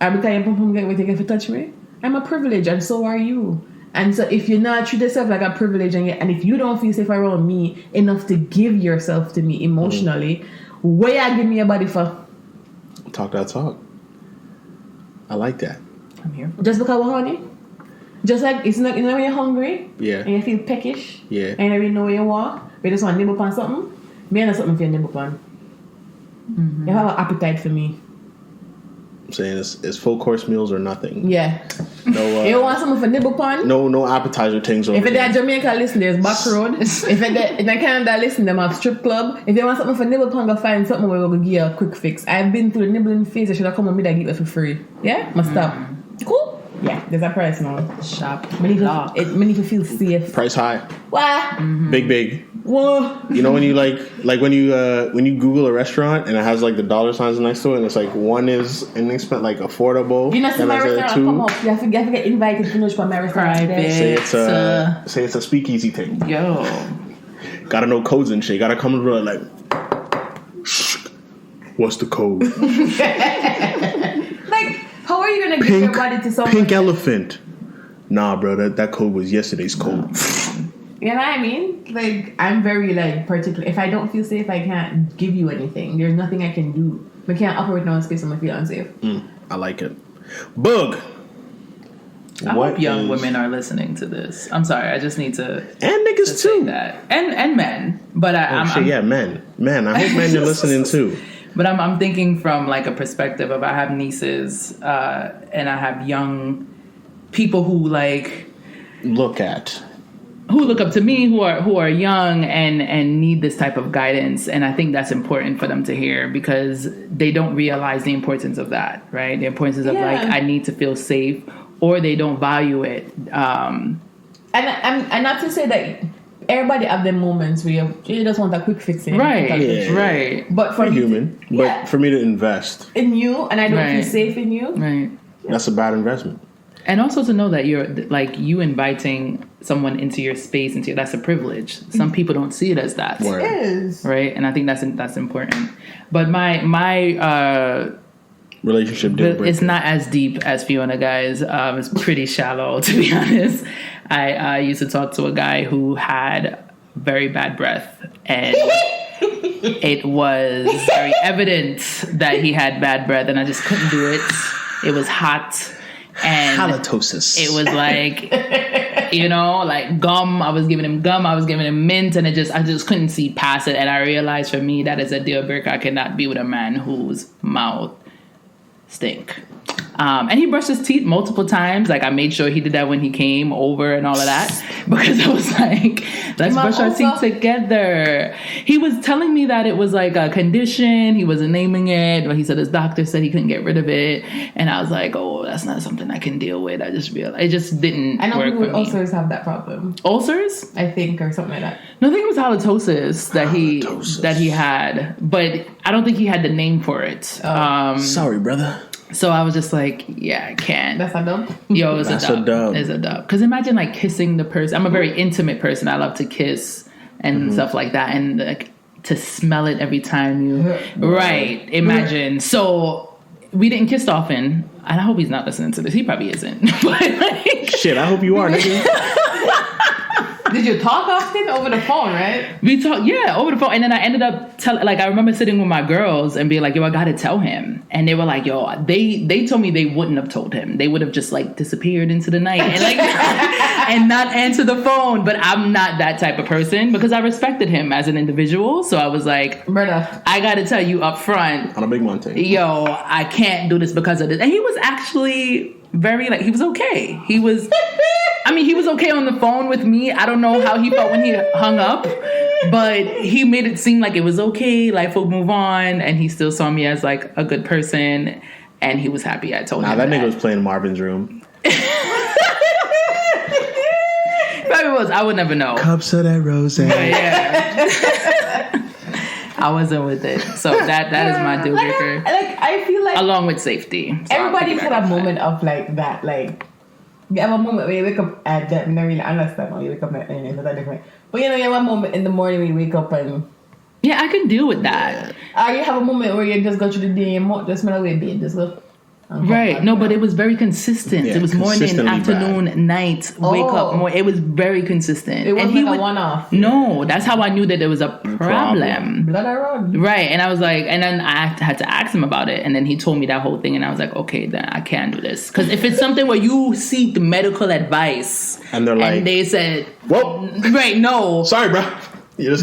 or because you get to touch me. I'm a privilege, and so are you. And so if you're not treat yourself like a privilege, and if you don't feel safe around me enough to give yourself to me emotionally, what you give me a body for? Talk that talk. I like that. I'm here. Just because we're horny? Just like, it's not, you know when you're hungry? Yeah. And you feel peckish? Yeah. And you don't really know where you walk? But you just want to nibble upon something? Me and something for you to nibble upon. Mm-hmm. You have an appetite for me. I'm saying it's full course meals or nothing. Yeah. No. You want something for nibble upon? No appetizer things. If it's at Jamaica, listen, there's Back Road. If it's in Canada, listen, them have strip club. If you want something for nibble upon, go find something where we'll give you a quick fix. I've been through the nibbling phase. I should have come with me that give it for free. Yeah? Must stop. Cool? Yeah, there's a price now. Shop. Many people feel safe. Price high. What? Big. Whoa. You know when you like when you Google a restaurant and it has like the dollar signs next to it and it's like one is inexpensive, like affordable. You know, see and my that's restaurant two. come up. You have to get invited to finish for my restaurant. Private. Say it's a speakeasy thing. Yo. Gotta know codes and shit. Gotta come to like, shh, what's the code? Like, how are you gonna give your body to someone? Pink elephant. Nah, bro, that code was yesterday's code. You know what I mean? Like, I'm very, like, particular. If I don't feel safe, I can't give you anything. There's nothing I can do. I can't operate now in space when I feel unsafe. I like it. Bug. I hope young women are listening to this. I'm sorry, I just need to and niggas say too. That. And men. But I'm men. I hope men you're listening too. But I'm thinking from like a perspective of I have nieces and I have young people who like look up to me who are young and need this type of guidance, and I think that's important for them to hear because they don't realize the importance of that, right? The importance of like I need to feel safe, or they don't value it. And not to say that everybody have their moments where you just want a quick fix, right? But for human, but for me to invest in you and I don't feel safe in you, right? That's a bad investment. And also to know that you're like you inviting someone into your space, that's a privilege. Some people don't see it as that. Word. It is. Right? And I think that's important. But my relationship it's not as deep as Fiona, guys. It's pretty shallow, to be honest. I used to talk to a guy who had very bad breath, and it was very evident that he had bad breath, and I just couldn't do it. It was hot. And halitosis. It was like, like gum. I was giving him gum. I was giving him mint, and I just couldn't see past it. And I realized for me that is a deal breaker. I cannot be with a man whose mouth stink. And he brushed his teeth multiple times. Like I made sure he did that when he came over and all of that because I was like, let's brush our teeth together. He was telling me that it was like a condition. He wasn't naming it, but he said his doctor said he couldn't get rid of it. And I was like, oh, that's not something I can deal with. I just realized it just didn't work for me. I know people with ulcers have that problem. Ulcers? I think, or something like that. No, I think it was halitosis that he had, but I don't think he had the name for it. Sorry, brother. So I was just like, yeah, I can't. That's a dub? Yo, it's a dub. It's a dub. Because imagine like kissing the person. I'm a very intimate person. I love to kiss and stuff like that. And like to smell it every time you... Right. Imagine. So we didn't kiss often. And I hope he's not listening to this. He probably isn't. But like, shit, I hope you are, nigga. Did you talk often over the phone, right? We talked, over the phone. And then I ended up I remember sitting with my girls and being like, yo, I got to tell him. And they were like, yo, they told me they wouldn't have told him. They would have just like disappeared into the night and like, and not answer the phone. But I'm not that type of person because I respected him as an individual. So I was like, brother, I got to tell you up front. On a big Monte. Yo, I can't do this because of this. And he was actually very he was okay. He was okay on the phone with me. I don't know how he felt when he hung up, but he made it seem like it was okay. Life will move on. And he still saw me as like a good person. And he was happy I told him that nigga was playing Marvin's Room. Probably was. I would never know. Cups of that rose. Yeah. I wasn't with it. So that is my deal breaker. I feel like along with safety. So everybody's had a moment of like that. Like you have a moment where you wake up at that. I don't really understand how you wake up at it's that different. But you have a moment in the morning where you wake up and I can deal with that. You have a moment where you just go through the day and just smell away bed. Just go Right. No, but it was very consistent. Yeah, it was morning, consistently afternoon, night, wake up. More. It was very consistent. It wasn't like a one-off. No, that's how I knew that there was a problem. Blood I run. Right. And I was like, and then I had to ask him about it. And then he told me that whole thing. And I was like, okay, then I can't do this. Because if it's something where you seek medical advice and they're like, and they said, whoa, right, no. Sorry, bro.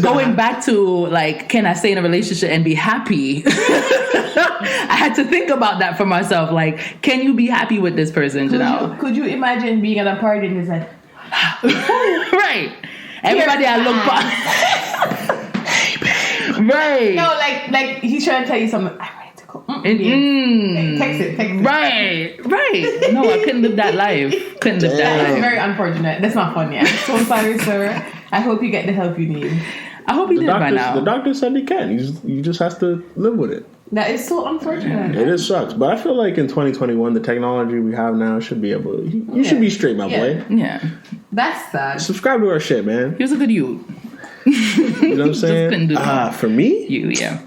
Going back to, like, can I stay in a relationship and be happy? I had to think about that for myself. Like, can you be happy with this person, Janelle? Could you imagine being at a party and it's like, right. Everybody I look for. Hey, babe. Right. No, like he's trying to tell you something. I'm ready to go. Text it. Right. No, I couldn't live that life. That's very unfortunate. That's not fun, yeah. So sorry, sir. I hope you get the help you need. I hope you did by now. The doctor said he can. You just have to live with it. That is so unfortunate. It is sucks. But I feel like in 2021, the technology we have now should be able to... You should be straight, my boy. Yeah. That's sad. Subscribe to our shit, man. He was a good youth. You know what I'm saying? For me? Yeah.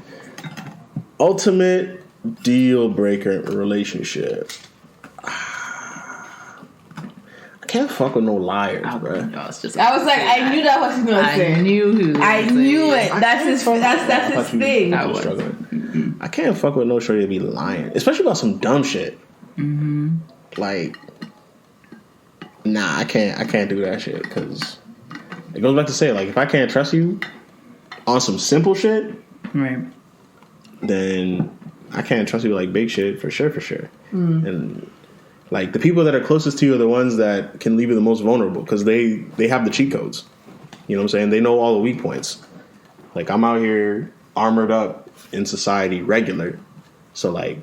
Ultimate deal breaker relationship. I can't fuck with no liars, bro. I was like, I knew that was going to say. I knew it. That's his thing. I can't fuck with no shorty to be lying, especially about some dumb shit. Mm-hmm. Like, nah, I can't do that shit because it goes back to say, like, if I can't trust you on some simple shit, right, then I can't trust you like big shit for sure. And like the people that are closest to you are the ones that can leave you the most vulnerable because they have the cheat codes. You know what I'm saying? They know all the weak points. Like, I'm out here armored up in society regular, so like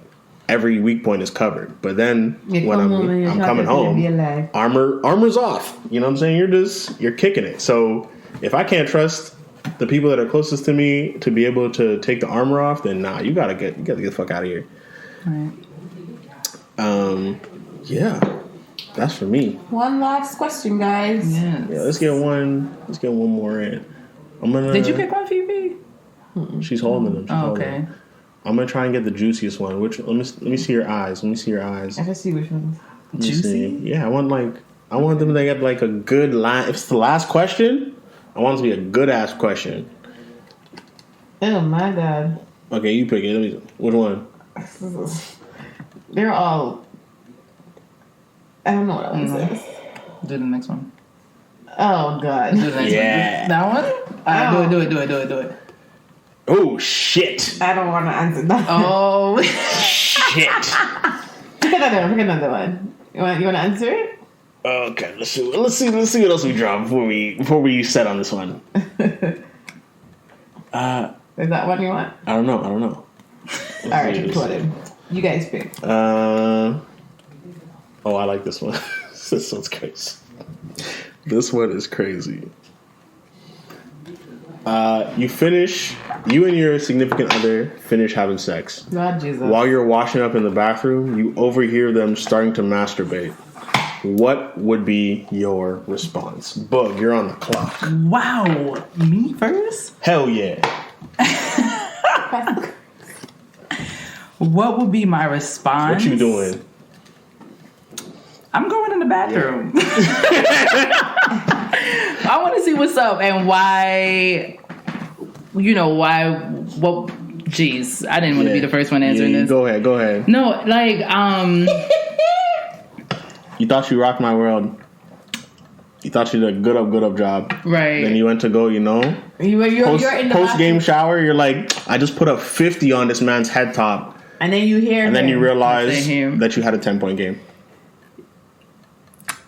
every weak point is covered. But then when I'm coming home, armor's off. You know what I'm saying? You're kicking it. So if I can't trust the people that are closest to me to be able to take the armor off, then nah, you gotta get the fuck out of here. Right. Yeah, that's for me. One last question, guys. Yes. Yeah, let's get one more in. Did you pick one, Phoebe? She's holding them. Okay. I'm gonna try and get the juiciest one. Let me see your eyes. I can see which one. Juicy? Yeah, I want them to get like a good line. If it's the last question, I want it to be a good ass question. Oh my god. Okay, you pick it. Which one? They're all... I don't know what else is. Do the next one. Oh god. Do the next one. That one? Alright, do it. Oh shit. I don't want to answer that. Oh shit. Pick another one. You want to answer it? Okay, let's see what else we draw before we set on this one. Is that one you want? I don't know. All right, pick one. You guys pick. Oh, I like this one. This one's crazy. This one is crazy. You and your significant other finish having sex. God, Jesus. While you're washing up in the bathroom, you overhear them starting to masturbate. What would be your response? Bug, you're on the clock. wow. Me first? Hell yeah. What would be my response? What you doing? I'm going in the bathroom. I want to see what's up and why. What? Jeez, I didn't want to be the first one answering this. Go ahead. No, like, You thought you rocked my world. You thought you did a good up job. Right. Then you went to go, you're in the post-game shower, you're like, I just put up 50 on this man's head top. And then you hear And then you realize that you had a 10-point game.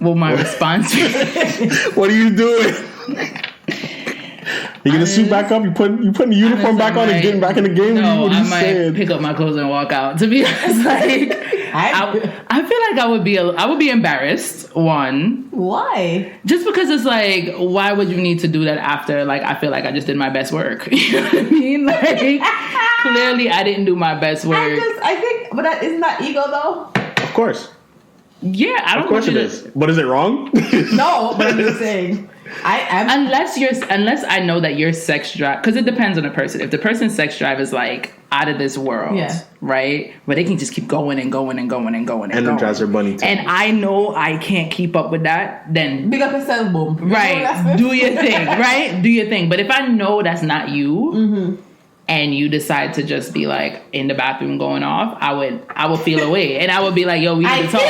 Well, my response... What are you doing? You gonna suit back up? You putting the uniform back on and getting back in the game? No, I might pick up my clothes and walk out. To be honest, like I feel like I would be embarrassed. One, why? Just because it's like, why would you need to do that after? Like, I feel like I just did my best work. You know what I mean? Like, clearly I didn't do my best work. I think, but isn't that ego though? Of course. Yeah, I don't Of course want it you is. But is it wrong? No, but I'm just saying. Unless I know that your sex drive, because it depends on the person. If the person's sex drive is like out of this world, right? But they can just keep going and going and going and going and Energizer Bunny too. And I know I can't keep up with that, then big up yourself, boom. Right. Do your thing, right? Do your thing. But if I know that's not you, and you decide to just be like in the bathroom going off, I would feel away, and I would be like, "Yo, we need to talk."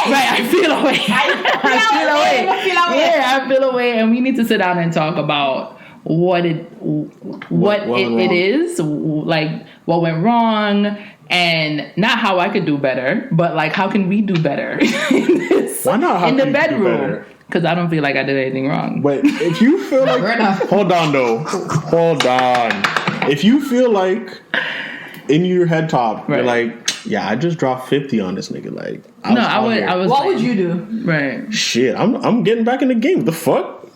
Right, I feel away. I feel away. Yeah, I feel away, and we need to sit down and talk about what it is, like what went wrong, and not how I could do better, but like how can we do better Why not? How in the can you do bedroom? better? Because I don't feel like I did anything wrong. But if you feel like, hold on. If you feel like in your head top, you're like, yeah, I just dropped 50 on this nigga. Like, I was. What would you do? Right. Shit, I'm getting back in the game. What the fuck?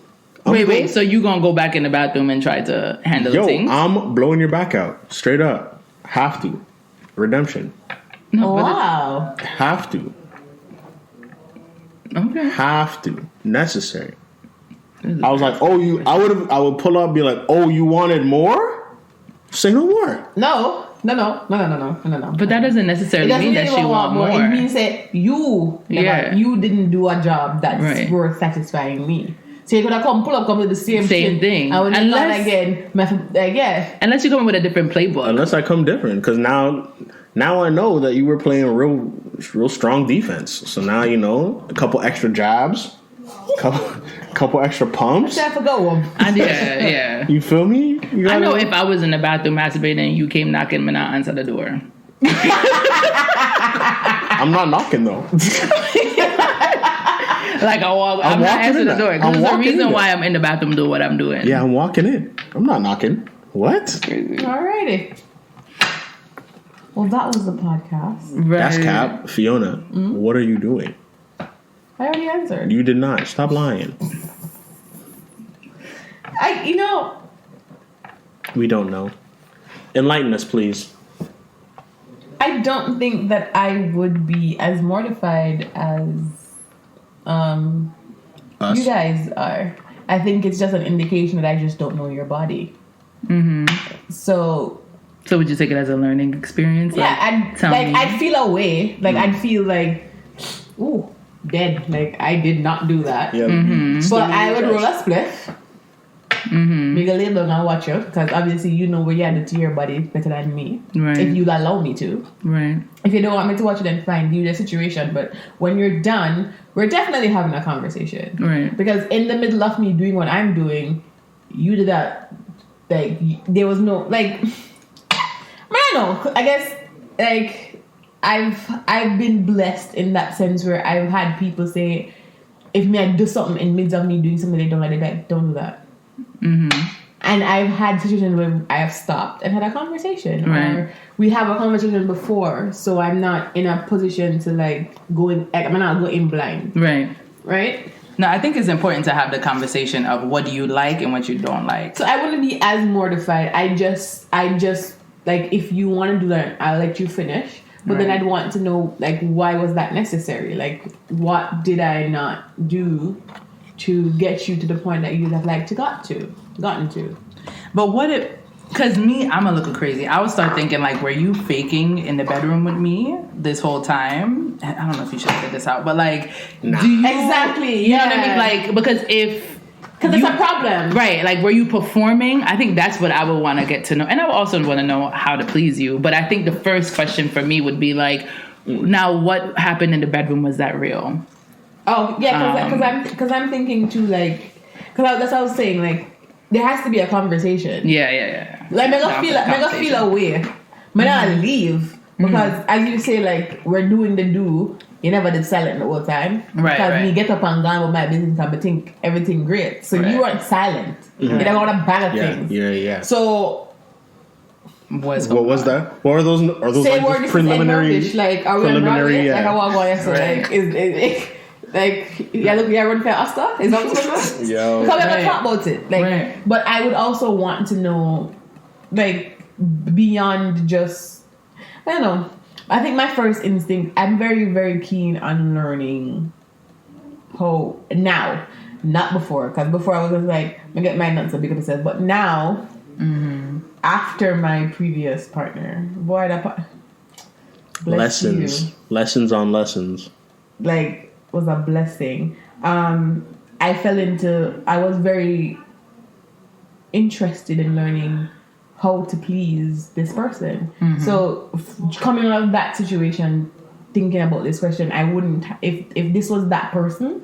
Wait. So you gonna go back in the bathroom and try to handle things? I'm blowing your back out straight up. Have to. Redemption. No, wow. Have to. Okay. Have to. Necessary. I was like, I would pull up and be like, oh, you wanted more? Say no more. No. But that doesn't necessarily mean that she want more. It means that you didn't do a job that's worth satisfying me. So you're gonna come with the same thing. And when you come again, unless you come with a different playbook. Unless I come different, because now I know that you were playing real strong defense. So now you know a couple extra jabs, couple extra pumps. Yeah. You feel me? I know if I was in the bathroom masturbating and you came knocking, but not answer the door. I'm not knocking though. Like I'm not answering the door. Because there's a reason why I'm in the bathroom doing what I'm doing. Yeah, I'm walking in. I'm not knocking. What? Alrighty. Well, that was the podcast. Right. That's Cap. Fiona, what are you doing? I already answered. You did not. Stop lying. We don't know. Enlighten us, please. I don't think that I would be as mortified as Us? you guys are. I think it's just an indication that I just don't know your body. Mm-hmm. So would you take it as a learning experience? Yeah, I'd feel away. Like I'd feel like, ooh, dead. Like I did not do that. Yeah. But I would roll a spliff. Make a little and watch you, because obviously you know where you had to your body better than me. Right. If you allow me to. Right. If you don't want me to watch it, then fine, do the situation. But when you're done, we're definitely having a conversation. Right. Because in the middle of me doing what I'm doing, you did that. Like there was no I don't know. I guess like I've been blessed in that sense where I've had people say, if me I do something in midst of me doing something they don't like, don't do that. And I've had situations where I have stopped and had a conversation, or we have a conversation before, so I'm not in a position to I'm not going blind. Right. No, I think it's important to have the conversation of what do you like and what you don't like. So I wouldn't be as mortified. I just like, if you want to do that, I'll let you finish. But then I'd want to know, like, why was that necessary? Like, what did I not do to get you to the point that you'd have gotten to? But what if, because me, I'm a little crazy. I would start thinking, like, were you faking in the bedroom with me this whole time? I don't know if you should figure this out, but like, do you, exactly, you know what I mean? Like, because it's a problem. Right, like, were you performing? I think that's what I would want to get to know. And I would also want to know how to please you. But I think the first question for me would be like, now what happened in the bedroom? Was that real? Oh, yeah, because I'm thinking too, like, because that's what I was saying, like, there has to be a conversation. Yeah. Like, make us feel away. But not leave. Because, as you say, like, we're doing the do. You never did silent the whole time. Right. Because me get up and gone with my business and I think everything great. So you weren't silent. You never got a bag of things. Yeah. So, what was that? What are those? Are those like preliminary? Like, are we preliminary? Like, I want to go yesterday. Like, look, you're running for Oscar? Is that what's going on? Yo. Because we haven't talked about it. Like, but I would also want to know, like, beyond just, I don't know. I think my first instinct, I'm very, very keen on learning how now, not before, because before I was just like, I get my nuts up, big up yourself, but now, after my previous partner, boy, that lessons on lessons, like, was a blessing. I was very interested in learning how to please this person. So coming out of that situation, thinking about this question, I wouldn't, if this was that person,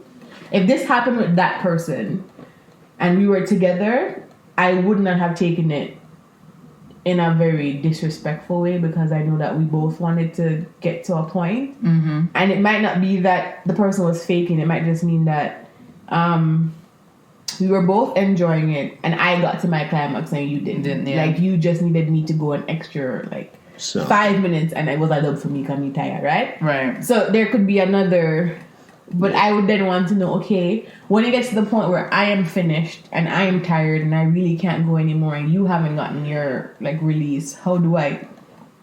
if this happened with that person and we were together, I would not have taken it in a very disrespectful way, because I know that we both wanted to get to a point. And it might not be that the person was faking, it might just mean that we were both enjoying it, and I got to my climax and you didn't. Yeah. Like, you just needed me to go an extra 5 minutes, and it was a dub for me because I'm tired, right? Right. So there could be another, but I would then want to know, okay, when it gets to the point where I am finished and I am tired and I really can't go anymore, and you haven't gotten your release, how do I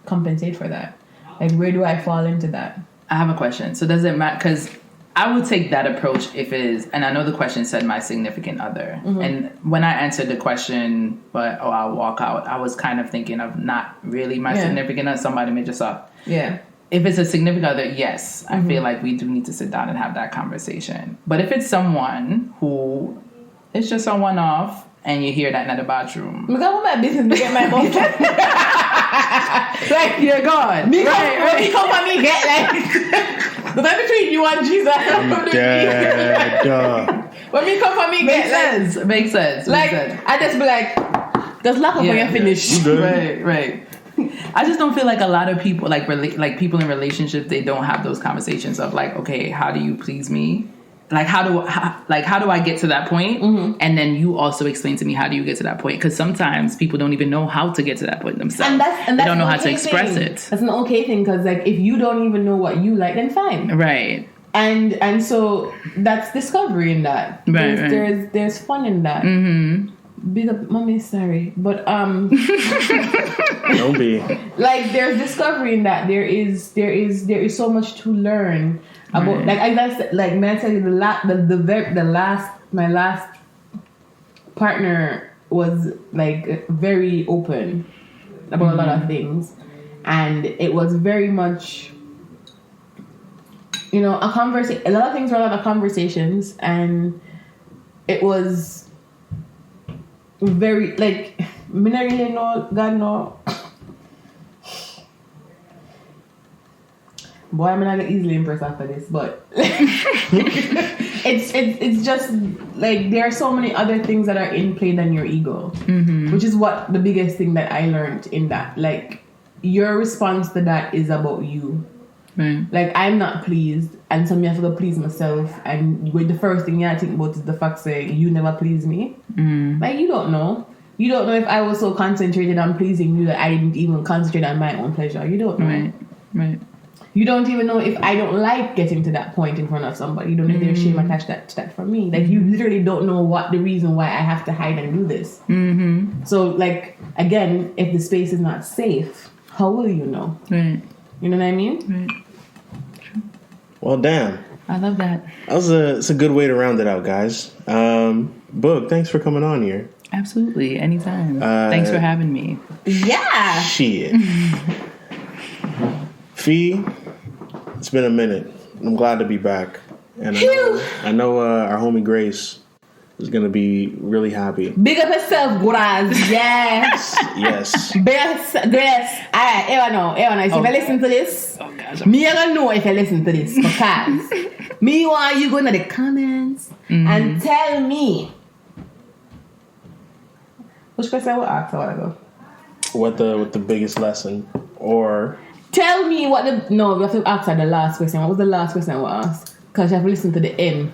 compensate for that? Like, where do I fall into that? I have a question. So does it matter? Because I would take that approach if it is, and I know the question said my significant other. And when I answered the question, I'll walk out, I was kind of thinking of not really my significant other, somebody made just up. Yeah. If it's a significant other, yes, I feel like we do need to sit down and have that conversation. But if it's someone who is just a one-off and you hear that in the bathroom, Because I'm my business to get my phone. like, you're gone. Me come and me get but I'm between you and Jesus. I'm dead. When me come and me get Makes sense. I just be like, just lock up when you're finished. Right. I just don't feel like a lot of people, like people in relationships, they don't have those conversations of like, okay, how do you please me? Like, how do I get to that point? And then you also explain to me, how do you get to that point? Because sometimes people don't even know how to get to that point themselves. And that's they don't know how to express it. That's an okay thing, because if you don't even know what you like, then fine. Right. And so that's discovery in that. Right. There's fun in that. Big up, mommy, sorry, but don't be there's discovery in that. There is so much to learn about. May I tell you, my last partner was very open about a lot of things, and it was very much, a conversation. A lot of things were a lot of conversations, and it was very me not really know God know. Boy, I'm not easily impressed after this, but it's just there are so many other things that are in play than your ego, which is what the biggest thing that I learned in that. Your response to that is about you. Right. I'm not pleased, and so me have to go please myself. And the first thing I think about is the fact that you never please me. You don't know. You don't know if I was so concentrated on pleasing you that I didn't even concentrate on my own pleasure. You don't know. Right. You don't even know if I don't like getting to that point in front of somebody. You don't know if there's shame attached to that for me. You literally don't know what the reason why I have to hide and do this. So again, if the space is not safe, how will you know? Right. You know what I mean? Right. Well, damn. I love that. It's a good way to round it out, guys. Book, thanks for coming on here. Absolutely. Anytime. Thanks for having me. Yeah. Shit. Fee, it's been a minute. I'm glad to be back. And I know our homie Grace is going to be really happy. Big up yourself, Grace. Yes. Yes. Grace. Alright, Ewa, if you listen to this, me I don't know if you listen to this, because me want you go into the comments and tell me. Which question I will ask a while ago? What the biggest lesson, or tell me we have to ask the last question. What was the last question I will ask? Because you have to listen to the end.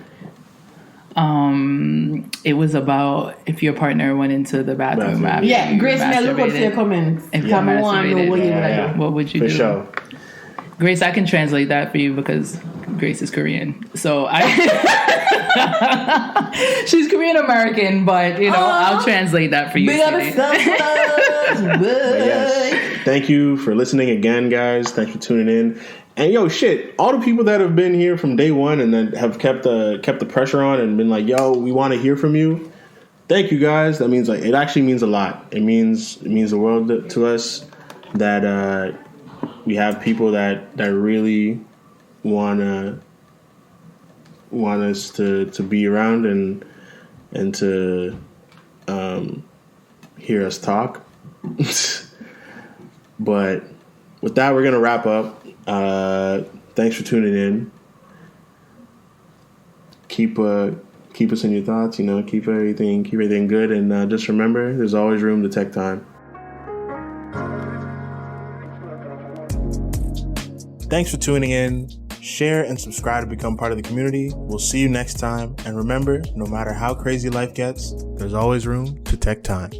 It was about if your partner went into the bathroom after you Grace, may I look up for your comments? If you masturbated, what would you do? For sure. Grace, I can translate that for you because Grace is Korean. So I She's Korean American, but I'll translate that for you. Big up But yes, thank you for listening again, guys. Thanks for tuning in. And all the people that have been here from day one and that have kept the pressure on and been like, yo, we want to hear from you. Thank you, guys. That means it actually means a lot. It means the world to us that we have people that really want us to be around and to hear us talk. But with that, we're gonna wrap up. Thanks for tuning in. Keep us in your thoughts. Keep everything good, and just remember, there's always room to Tek Thyme. Thanks for tuning in. Share and subscribe to become part of the community. We'll see you next time. And remember, no matter how crazy life gets, there's always room to Tek Thyme.